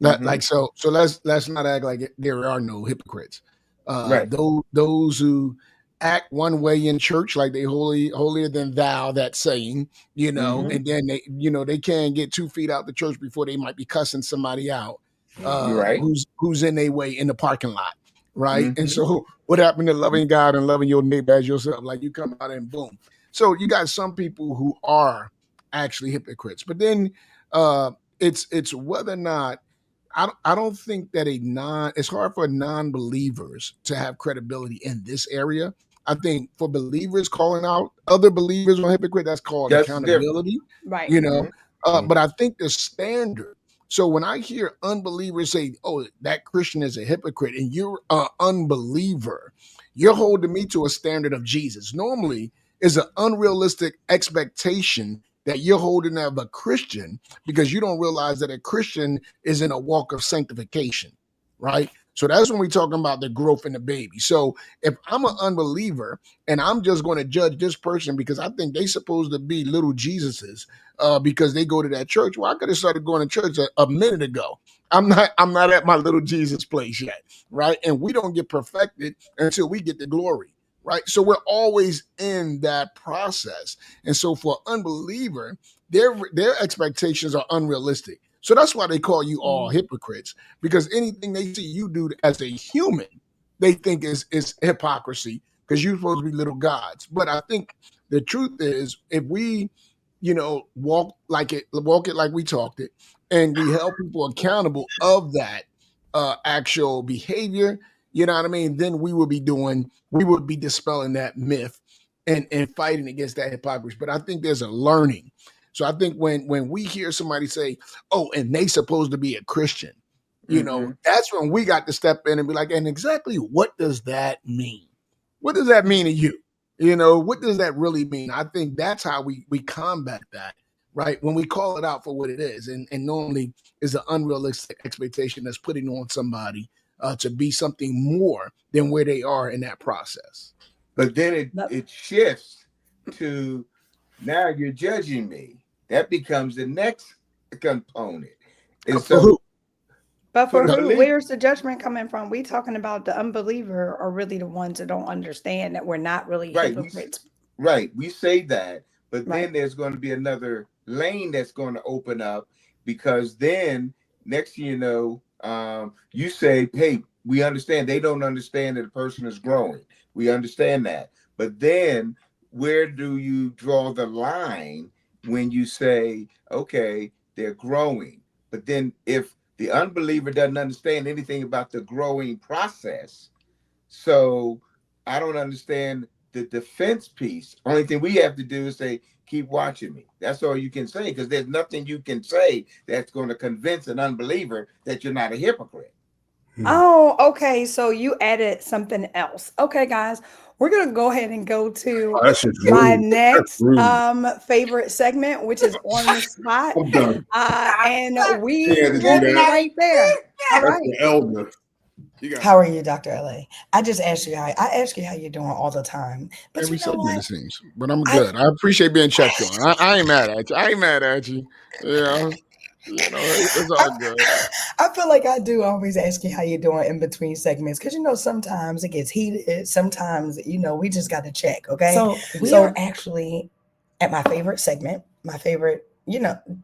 Not Mhm. like so. So let's not act like there are no hypocrites. Right. Those who act one way in church, like they holier than thou, that saying, Mhm. and then they can't get 2 feet out the church before they might be cussing somebody out, You're right. who's in their way in the parking lot, right? And Mhm. so, what happened to loving God and loving your neighbor as yourself? Like you come out and boom. So you got some people who are actually hypocrites, but then it's whether or not I don't think that it's hard for non-believers to have credibility in this area. I think for believers calling out other believers on hypocrite, that's called That's different. accountability, Right. you know. Mhm. But I think the standard. So when I hear unbelievers say, "Oh, that Christian is a hypocrite," and you're an unbeliever, you're holding me to a standard of Jesus. Normally, is an unrealistic expectation that you're holding of a Christian because you don't realize that a Christian is in a walk of sanctification, right? So that's when we're talking about the growth in the baby. So if I'm an unbeliever and I'm just going to judge this person because I think they're supposed to be little Jesuses because they go to that church, well, I could have started going to church a minute ago. I'm not at my little Jesus place yet, right? And we don't get perfected until we get the glory, right? So we're always in that process. And so for unbeliever, their expectations are unrealistic. So that's why they call you all hypocrites, because anything they see you do as a human, they think is hypocrisy because you're supposed to be little gods. But I think the truth is, if we, walk it like we talked it, and we held people accountable of that actual behavior, you know what I mean? Then we would be dispelling that myth and fighting against that hypocrisy. But I think there's a learning. So I think when we hear somebody say, "Oh, and they supposed to be a Christian," that's when we got to step in and be like, "And exactly what does that mean? What does that mean to you? What does that really mean?" I think that's how we combat that, right? When we call it out for what it is, and normally is an unrealistic expectation that's putting on somebody to be something more than where they are in that process. But then it shifts to now you're judging me. That becomes the next component. And For who? But For for the who? believer. Where's the judgment coming from? We talking about the unbeliever are really the ones that don't understand that we're not really Right. hypocrites. We say that, but Right. then there's going to be another lane that's going to open up, because then next thing you know, you say, "Hey, we understand." They don't understand that a person is growing. We understand that. But then where do you draw the line when you say, "Okay, they're growing"? But then if the unbeliever doesn't understand anything about the growing process, so I don't understand the defense piece. Only thing we have to do is say, "Keep watching me." That's all you can say, because there's nothing you can say that's going to convince an unbeliever that you're not a hypocrite. Oh, okay. So you added something else. Okay, guys, we're gonna go ahead and go to Oh, that's just my rude. next That's rude. favorite segment, which is on the spot. I'm done. And we She had to will do be that. right there. All That's right. the elder. You got How are you, Dr. LA? I just asked you I ask you how you're doing all the time. But Every you know segment what? it seems. But I'm good. I appreciate being checked on. I ain't mad at you. I ain't mad at you. It's all good. I feel like I do always ask you how you're doing in between segments because sometimes it gets heated. Sometimes we just got to check. Okay. So actually, at my favorite segment, my favorite.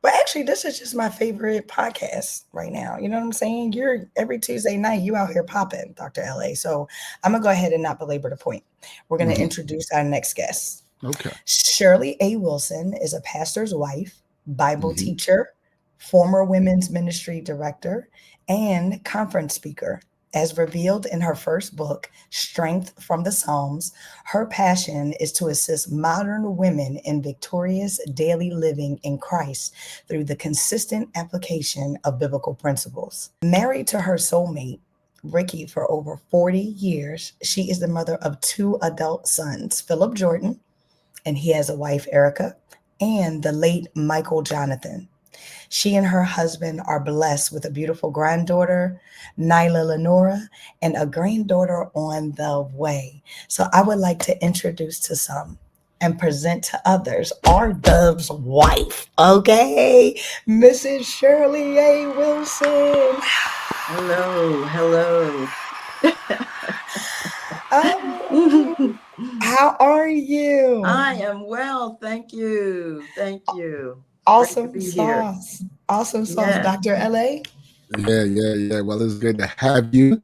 But actually, this is just my favorite podcast right now. You know what I'm saying? You're every Tuesday night, you out here popping, Dr. LA. So I'm gonna go ahead and not belabor the point. We're gonna introduce our next guest. Okay. Shirley A. Wilson is a pastor's wife, Bible Mhm. teacher, former women's ministry director, and conference speaker. As revealed in her first book, Strength from the Psalms, her passion is to assist modern women in victorious daily living in Christ through the consistent application of biblical principles. Married to her soulmate, Ricky, for over 40 years, she is the mother of 2 adult sons, Philip Jordan, and he has a wife, Erica, and the late Michael Jonathan. She and her husband are blessed with a beautiful granddaughter, Nyla Lenora, and a granddaughter on the way. So I would like to introduce to some and present to others our Dove's wife, okay? Mrs. Shirley A. Wilson. Hello. How are you? I am well, thank you. Awesome Great to be here. sauce. Awesome sauce, Yeah. Dr. LA. Yeah. Well, it's good to have you,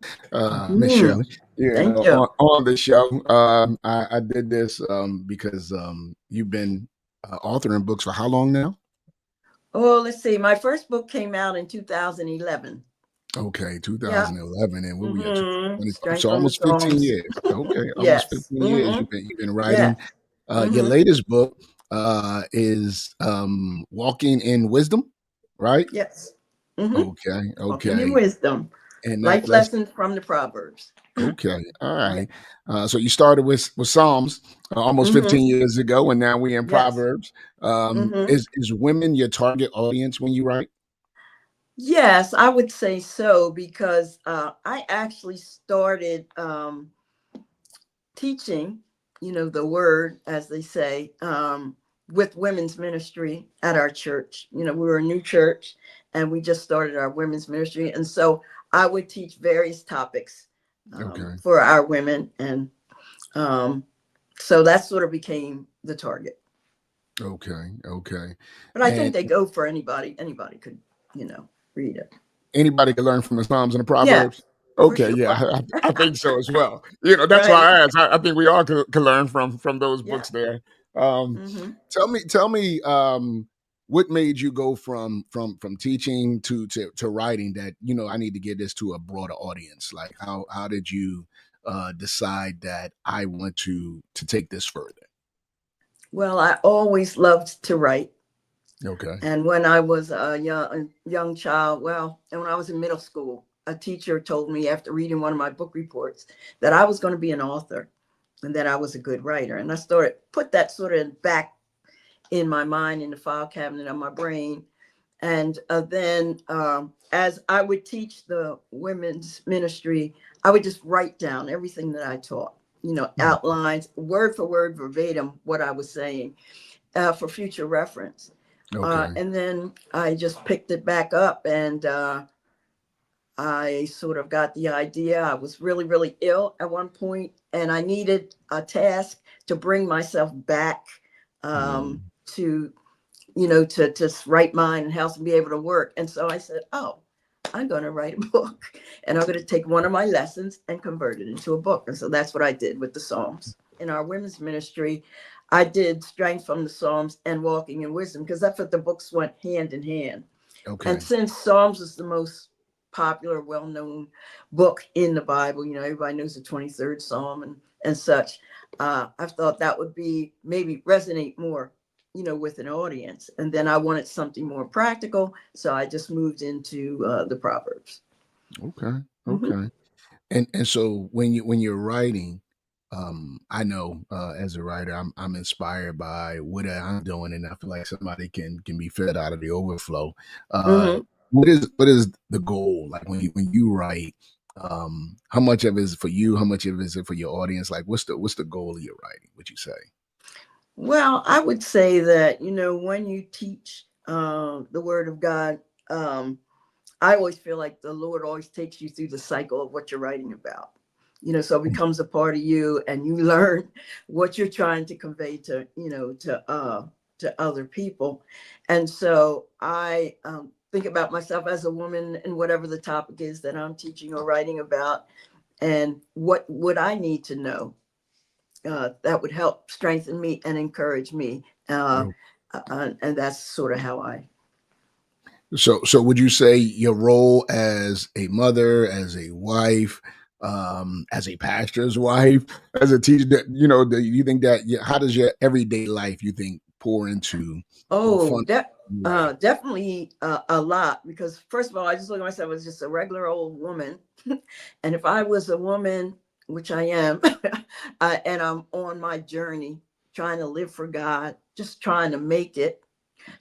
Miss Shirley. Thank you. on the show. I did this because you've been authoring books for how long now? Oh, let's see. My first book came out in 2011. Okay, Yeah. 2011, and what we at? Mm-hmm. 25, Strength so from the almost 15 Psalms. years. Okay, almost Yes. 15 years Mm-hmm. you've been Yes. writing. Your Mm-hmm. latest book is Walking in Wisdom, right? Yes. Mm-hmm. Okay, Walking in okay, wisdom. and Life that's lessons from the Proverbs. okay. All Yeah. right. So you started with Psalms almost Mm-hmm. 15 years ago, and now we in Yes. Proverbs. Mm-hmm. Is women your target audience when you write? Yes, I would say so because I actually started teaching, the word, as they say, with women's ministry at our church. We were a new church and we just started our women's ministry. And so I would teach various topics Okay, for our women. And so that sort of became the target. okay. But I think And they go for anybody. Anybody could, read it. anybody can learn from the Psalms and the Yes, Proverbs. for Okay, sure. yeah, I think so as well. That's why Right. I asked. I think we all can learn from those Yeah. books there. Um, Mm-hmm. tell me, what made you go from teaching to writing? That I need to get this to a broader audience. Like how did you decide that I want to take this further? Well, I always loved to write. Okay. And when I was a young child, and when I was in middle school, a teacher told me after reading one of my book reports that I was going to be an author and that I was a good writer. And I put that sort of back in my mind, in the file cabinet of my brain. And then as I would teach the women's ministry, I would just write down everything that I taught, outlines, word for word, verbatim, what I was saying for future reference. Okay. And then I just picked it back up and I sort of got the idea. I was really, really ill at one point and I needed a task to bring myself back to, to just write mine and help me be able to work. And so I said, oh, I'm going to write a book and I'm going to take one of my lessons and convert it into a book. And so that's what I did with the Psalms. In our women's ministry, I did Strength from the Psalms and Walking in Wisdom because that's what the books went hand in hand. Okay. And since Psalms is the most popular, well-known book in the Bible, everybody knows the 23rd Psalm and such, I thought that would be maybe resonate more, with an audience. And then I wanted something more practical. So I just moved into the Proverbs. Okay. Mhm. Okay. And so when you're writing, I know as a writer, I'm inspired by what I'm doing, and I feel like somebody can be fed out of the overflow. Mhm. What is the goal? Like when you write, how much of it is for you? How much of it is for your audience? Like what's the goal of your writing? Would you say? Well, I would say that, when you teach the word of God, I always feel like the Lord always takes you through the cycle of what you're writing about. So it becomes a part of you and you learn what you're trying to convey to other people. And so I think about myself as a woman and whatever the topic is that I'm teaching or writing about, and what would I need to know that would help strengthen me and encourage me. And that's sort of how I. So would you say your role as a mother, as a wife, as a pastor's wife, as a teacher, that do you think that how does your everyday life you think pour into or Oh, fun right? definitely a lot. Because first of all, I just look at myself as just a regular old woman, and if I was a woman, which I am, and I'm on my journey, trying to live for God, just trying to make it,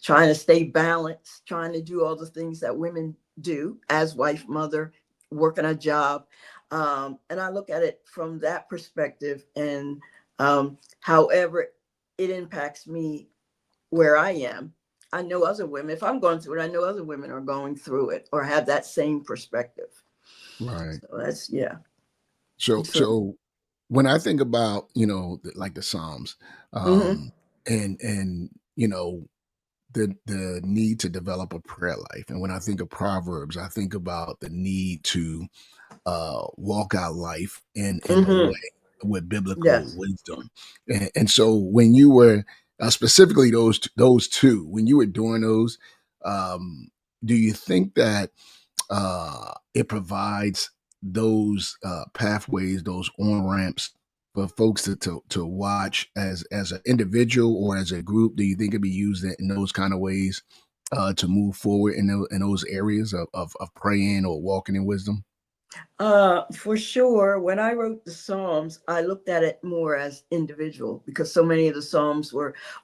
trying to stay balanced, trying to do all the things that women do as wife, mother, working a job, and I look at it from that perspective, and however it impacts me where I am. I know other women, if I'm going through it, I know other women are going through it or have that same perspective. Right. So that's, yeah. So when I think about like the Psalms, Mm-hmm. and the need to develop a prayer life, and when I think of Proverbs, I think about the need to walk out life in a way with biblical Yes. wisdom. And so when you were specifically those two, when you were doing those, do you think that it provides those pathways, those on ramps for folks to watch as an individual or as a group? Do you think it'd be used in those kind of ways to move forward in those areas of praying or walking in wisdom? For sure. When I wrote the Psalms, I looked at it more as individual because so many of the Psalms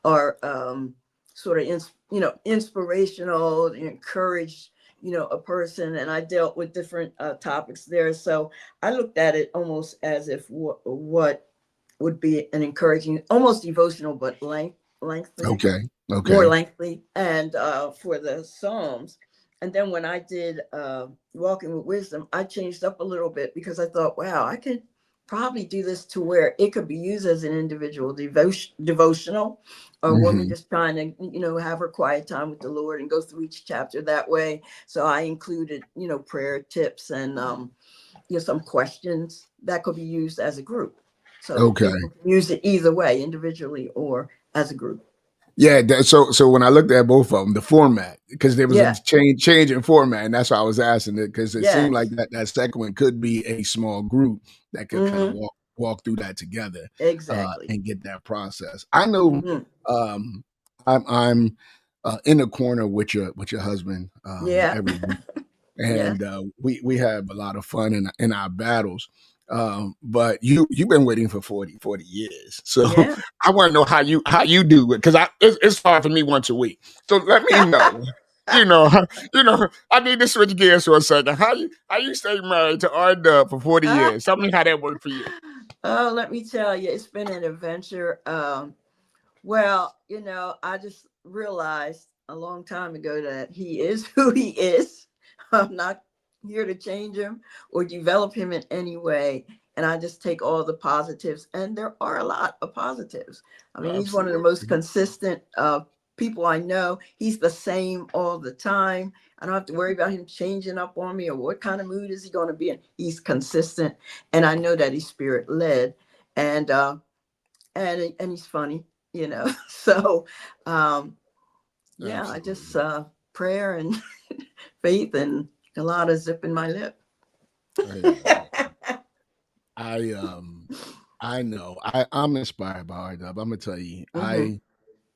are sort of inspirational, encourage a person, and I dealt with different topics there. So I looked at it almost as if what would be an encouraging, almost devotional, but lengthy. Okay. More lengthy, and for the Psalms. And then when I did Walking with Wisdom, I changed up a little bit because I thought, wow, I could probably do this to where it could be used as an individual devotional, or a woman just trying to, have her quiet time with the Lord and go through each chapter that way. So I included, prayer tips and, some questions that could be used as a group. So Okay. people can use it either way, individually or as a group. Yeah, so when I looked at both of them, the format, because there was a change in format, and that's why I was asking it, because it seemed like that second one could be a small group that could kind of walk through that together, Exactly, and get that process. I know, I'm in the corner with your husband every week, and we have a lot of fun in our battles. But you've been waiting for 40 years. So I want to know how you do it, because it's hard for me once a week. So let me know. I need to switch gears for a second. How you stay married to R-Dub for 40 years? Tell me how that worked for you. Oh, let me tell you, it's been an adventure. Well, I just realized a long time ago that he is who he is. I'm not here to change him or develop him in any way. And I just take all the positives, and there are a lot of positives. I mean, he's one of the most consistent people I know. He's the same all the time. I don't have to worry about him changing up on me or what kind of mood is he going to be in. He's consistent, and I know that he's spirit led, and he's funny, So, I just prayer and faith and a lot of zip in my lip. I know. I'm inspired by R-Dub. I'm gonna tell you,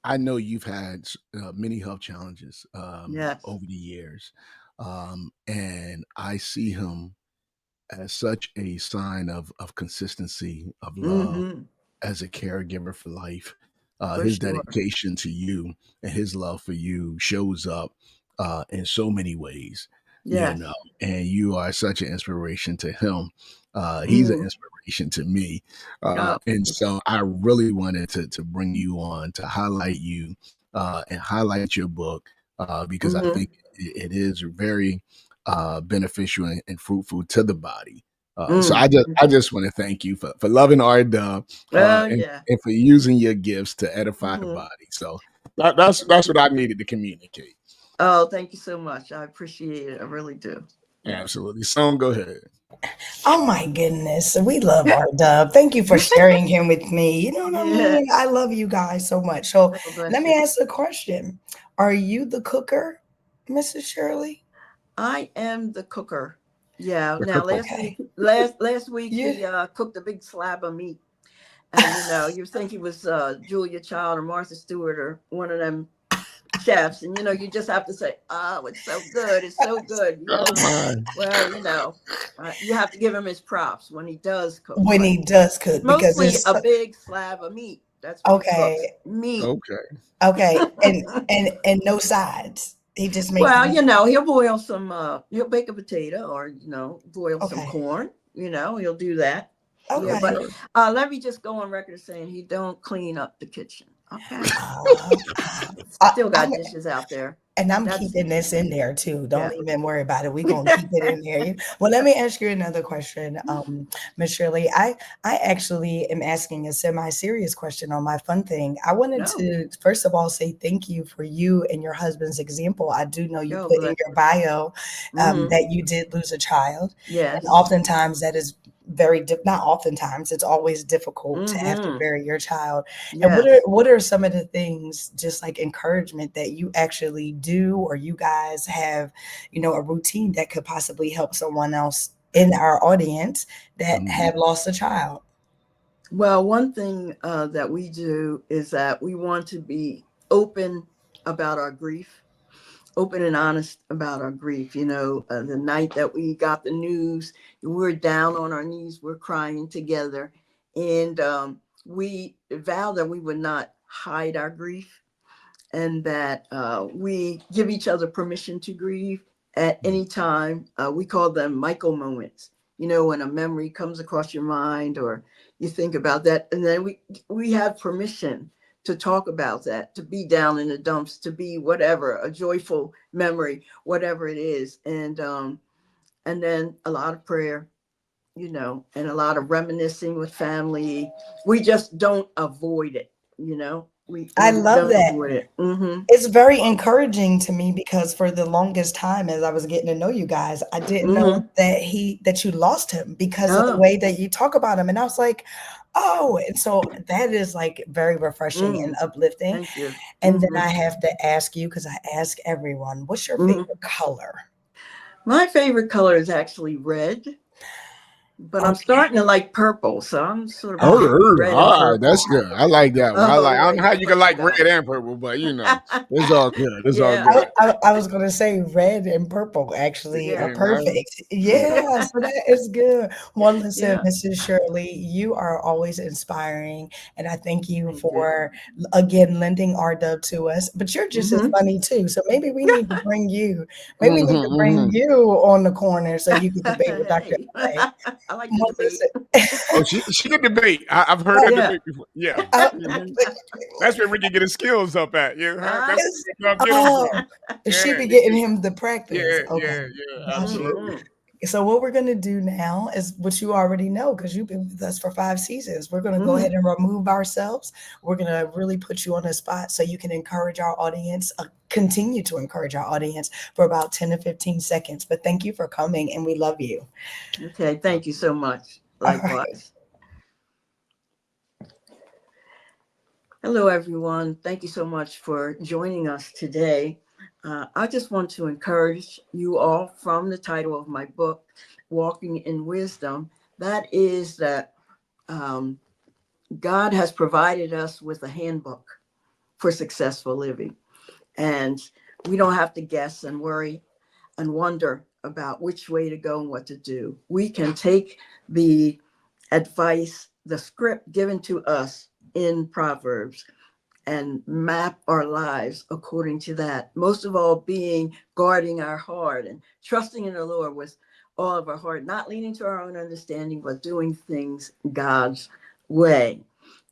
I know you've had many health challenges over the years, and I see him as such a sign of consistency, of love, as a caregiver for life. His dedication to you and his love for you shows up in so many ways, and you are such an inspiration to him. He's an inspiration to me, and so I really wanted to bring you on to highlight you and highlight your book, because I think it is very beneficial and fruitful to the body. So I just want to thank you for loving R-Dub, and for using your gifts to edify the body. So that's what I needed to communicate. Oh, thank you so much. I appreciate it. I really do. Absolutely. Sone, go ahead. Oh my goodness. We love R-Dub. Thank you for sharing him with me. You know what I mean? I love you guys so much. So let me ask a question. Are you the cooker, Mrs. Shirley? I am the cooker. Yeah. Now last week he cooked a big slab of meat. And you think he was Julia Child or Martha Stewart or one of them chefs, and you just have to say, oh, it's so good, it's so good. Well, you have to give him his props when he does cook. When he does cook, mostly because a big slab of meat. That's what he cooks. Meat. Okay. And no sides. He just makes he'll boil some he'll bake a potato or boil some corn. He'll do that. Okay. But let me just go on record saying he don't clean up the kitchen. Okay. Still got dishes out there. And I'm That's keeping this in there too. Don't yeah. even worry about it. We're gonna keep it in there. Well, let me ask you another question, Miss Shirley. I actually am asking a semi-serious question on my fun thing. I wanted No. to first of all say thank you for you and your husband's example. I do know you Oh, put in bless. your bio Mhm. that you did lose a child, and Yes. oftentimes that is not oftentimes, it's always difficult to have to Mhm. bury your child. And Yes. what are some of the things, just like encouragement, that you actually do, or you guys have, a routine that could possibly help someone else in our audience that have lost a child? Well, one thing that we do is that we want to be open about our grief, open and honest about our grief. The night that we got the news, we're down on our knees, we're crying together. And we vowed that we would not hide our grief, and that we give each other permission to grieve at any time. We call them Michael moments. When a memory comes across your mind, or you think about that, and then we have permission to talk about that, to be down in the dumps, to be whatever, a joyful memory, whatever it is. And then a lot of prayer, and a lot of reminiscing with family. We just don't avoid it, we I love don't that. avoid it. Mm-hmm. It's very encouraging to me, because for the longest time, as I was getting to know you guys, I didn't know Mm-hmm. that you lost him because of the Oh. way that you talk about him. And I was like, oh, and so that is like very refreshing and uplifting. Thank you. And then Mm-hmm. I have to ask you, because I ask everyone, what's your Mm-hmm. favorite color? My favorite color is actually red, but I'm starting to like purple, so I'm sort of Oh, between red and All right, purple. that's good. I like that one. Oh, I don't know yeah, how you're you can lucky like red guy. and purple, but it's all good. It's all Yeah. good. I was going to say red and purple actually are Yeah. Hey, man. perfect. Yeah, so that is good. Well, listen, Yeah. Mrs. Shirley, you are always inspiring, and I thank you Thank you. for again lending our dub to us. But you're just as Mm-hmm. funny too, so maybe we need to bring you. Maybe we need to Mm-hmm, bring mm-hmm. you on the corner so you can debate with Dr. Hey, LA. I like the Well, debate. Oh, she can debate. I've heard her Yeah. debate before. Yeah. uh, Mhm. That's where we can get his skills up at. You know, Ah. that's yes. what I'm getting Oh, from. she Yeah, be getting him the practice. yeah, Okay, gotcha. absolutely. So what we're going to do now is what you already know, because you've been with us for 5 seasons. We're going to go ahead and remove ourselves. We're going to really put you on the spot so you can encourage our audience, continue to encourage our audience for about 10 to 15 seconds. But thank you for coming, and we love you. Okay, thank you so much. All right. Likewise. Hello, everyone. Thank you so much for joining us today. I just want to encourage you all from the title of my book, Walking in Wisdom. That is that God has provided us with a handbook for successful living. And we don't have to guess and worry and wonder about which way to go and what to do. We can take the advice, the script given to us in Proverbs, and map our lives according to that. Most of all, guarding our heart and trusting in the Lord with all of our heart, not leaning to our own understanding, but doing things God's way.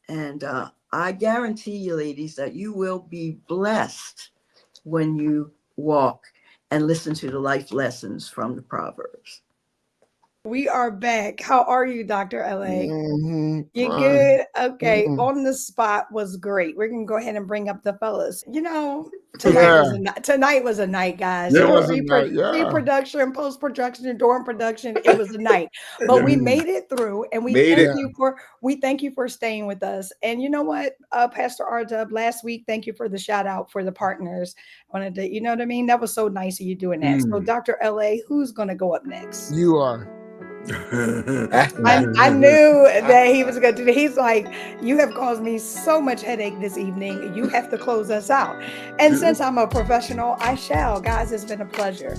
And I guarantee you, ladies, that you will be blessed when you walk and listen to the life lessons from the Proverbs. We are back. How are you, Dr. LA? Mm-hmm. You Fine. good? Okay. Mm-hmm. On the spot was great. We're gonna go ahead and bring up the fellas. Yeah. Tonight was a night, guys. It Yeah. was a night. Yeah. Pre-production, post-production, and during production, it was a night. But Yeah. we made it through, and we Made thank it. you for staying with us. And you know what, Pastor R Dub, last week, thank you for the shout out for the partners. Wanted to, you know what I mean? That was so nice of you doing that. So, Dr. LA, who's gonna go up next? You are. I knew that he was going to do that. He's like, you have caused me so much headache this evening. You have to close us out. And since I'm a professional, I shall. Guys, it's been a pleasure.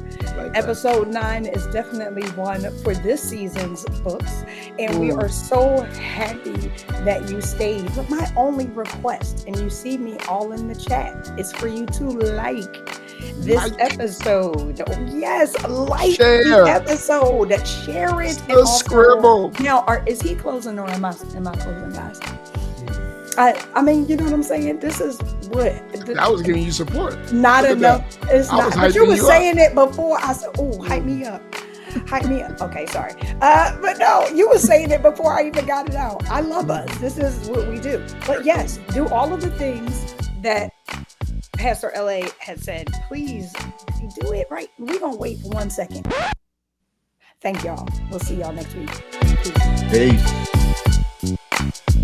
Episode 9 is definitely one for this season's books. And we are so happy that you stayed. But my only request, and you see me all in the chat, is for you to like this episode. Yes, like the episode. Share it. And also, scribble. now, is he closing or am I closing, guys? I mean, you know what I'm saying? This is what I was giving you support. not Look at enough. that. It's I was not. But you hyping were you up. saying it before. I said, "Oh, hype me up, hype me up." Okay, sorry. But no, you were saying it before I even got it out. I love us. This is what we do. But yes, do all of the things that Pastor LA had said. Please do it right. We're gonna wait for 1 second. Thank y'all. We'll see y'all next week. Peace. Peace.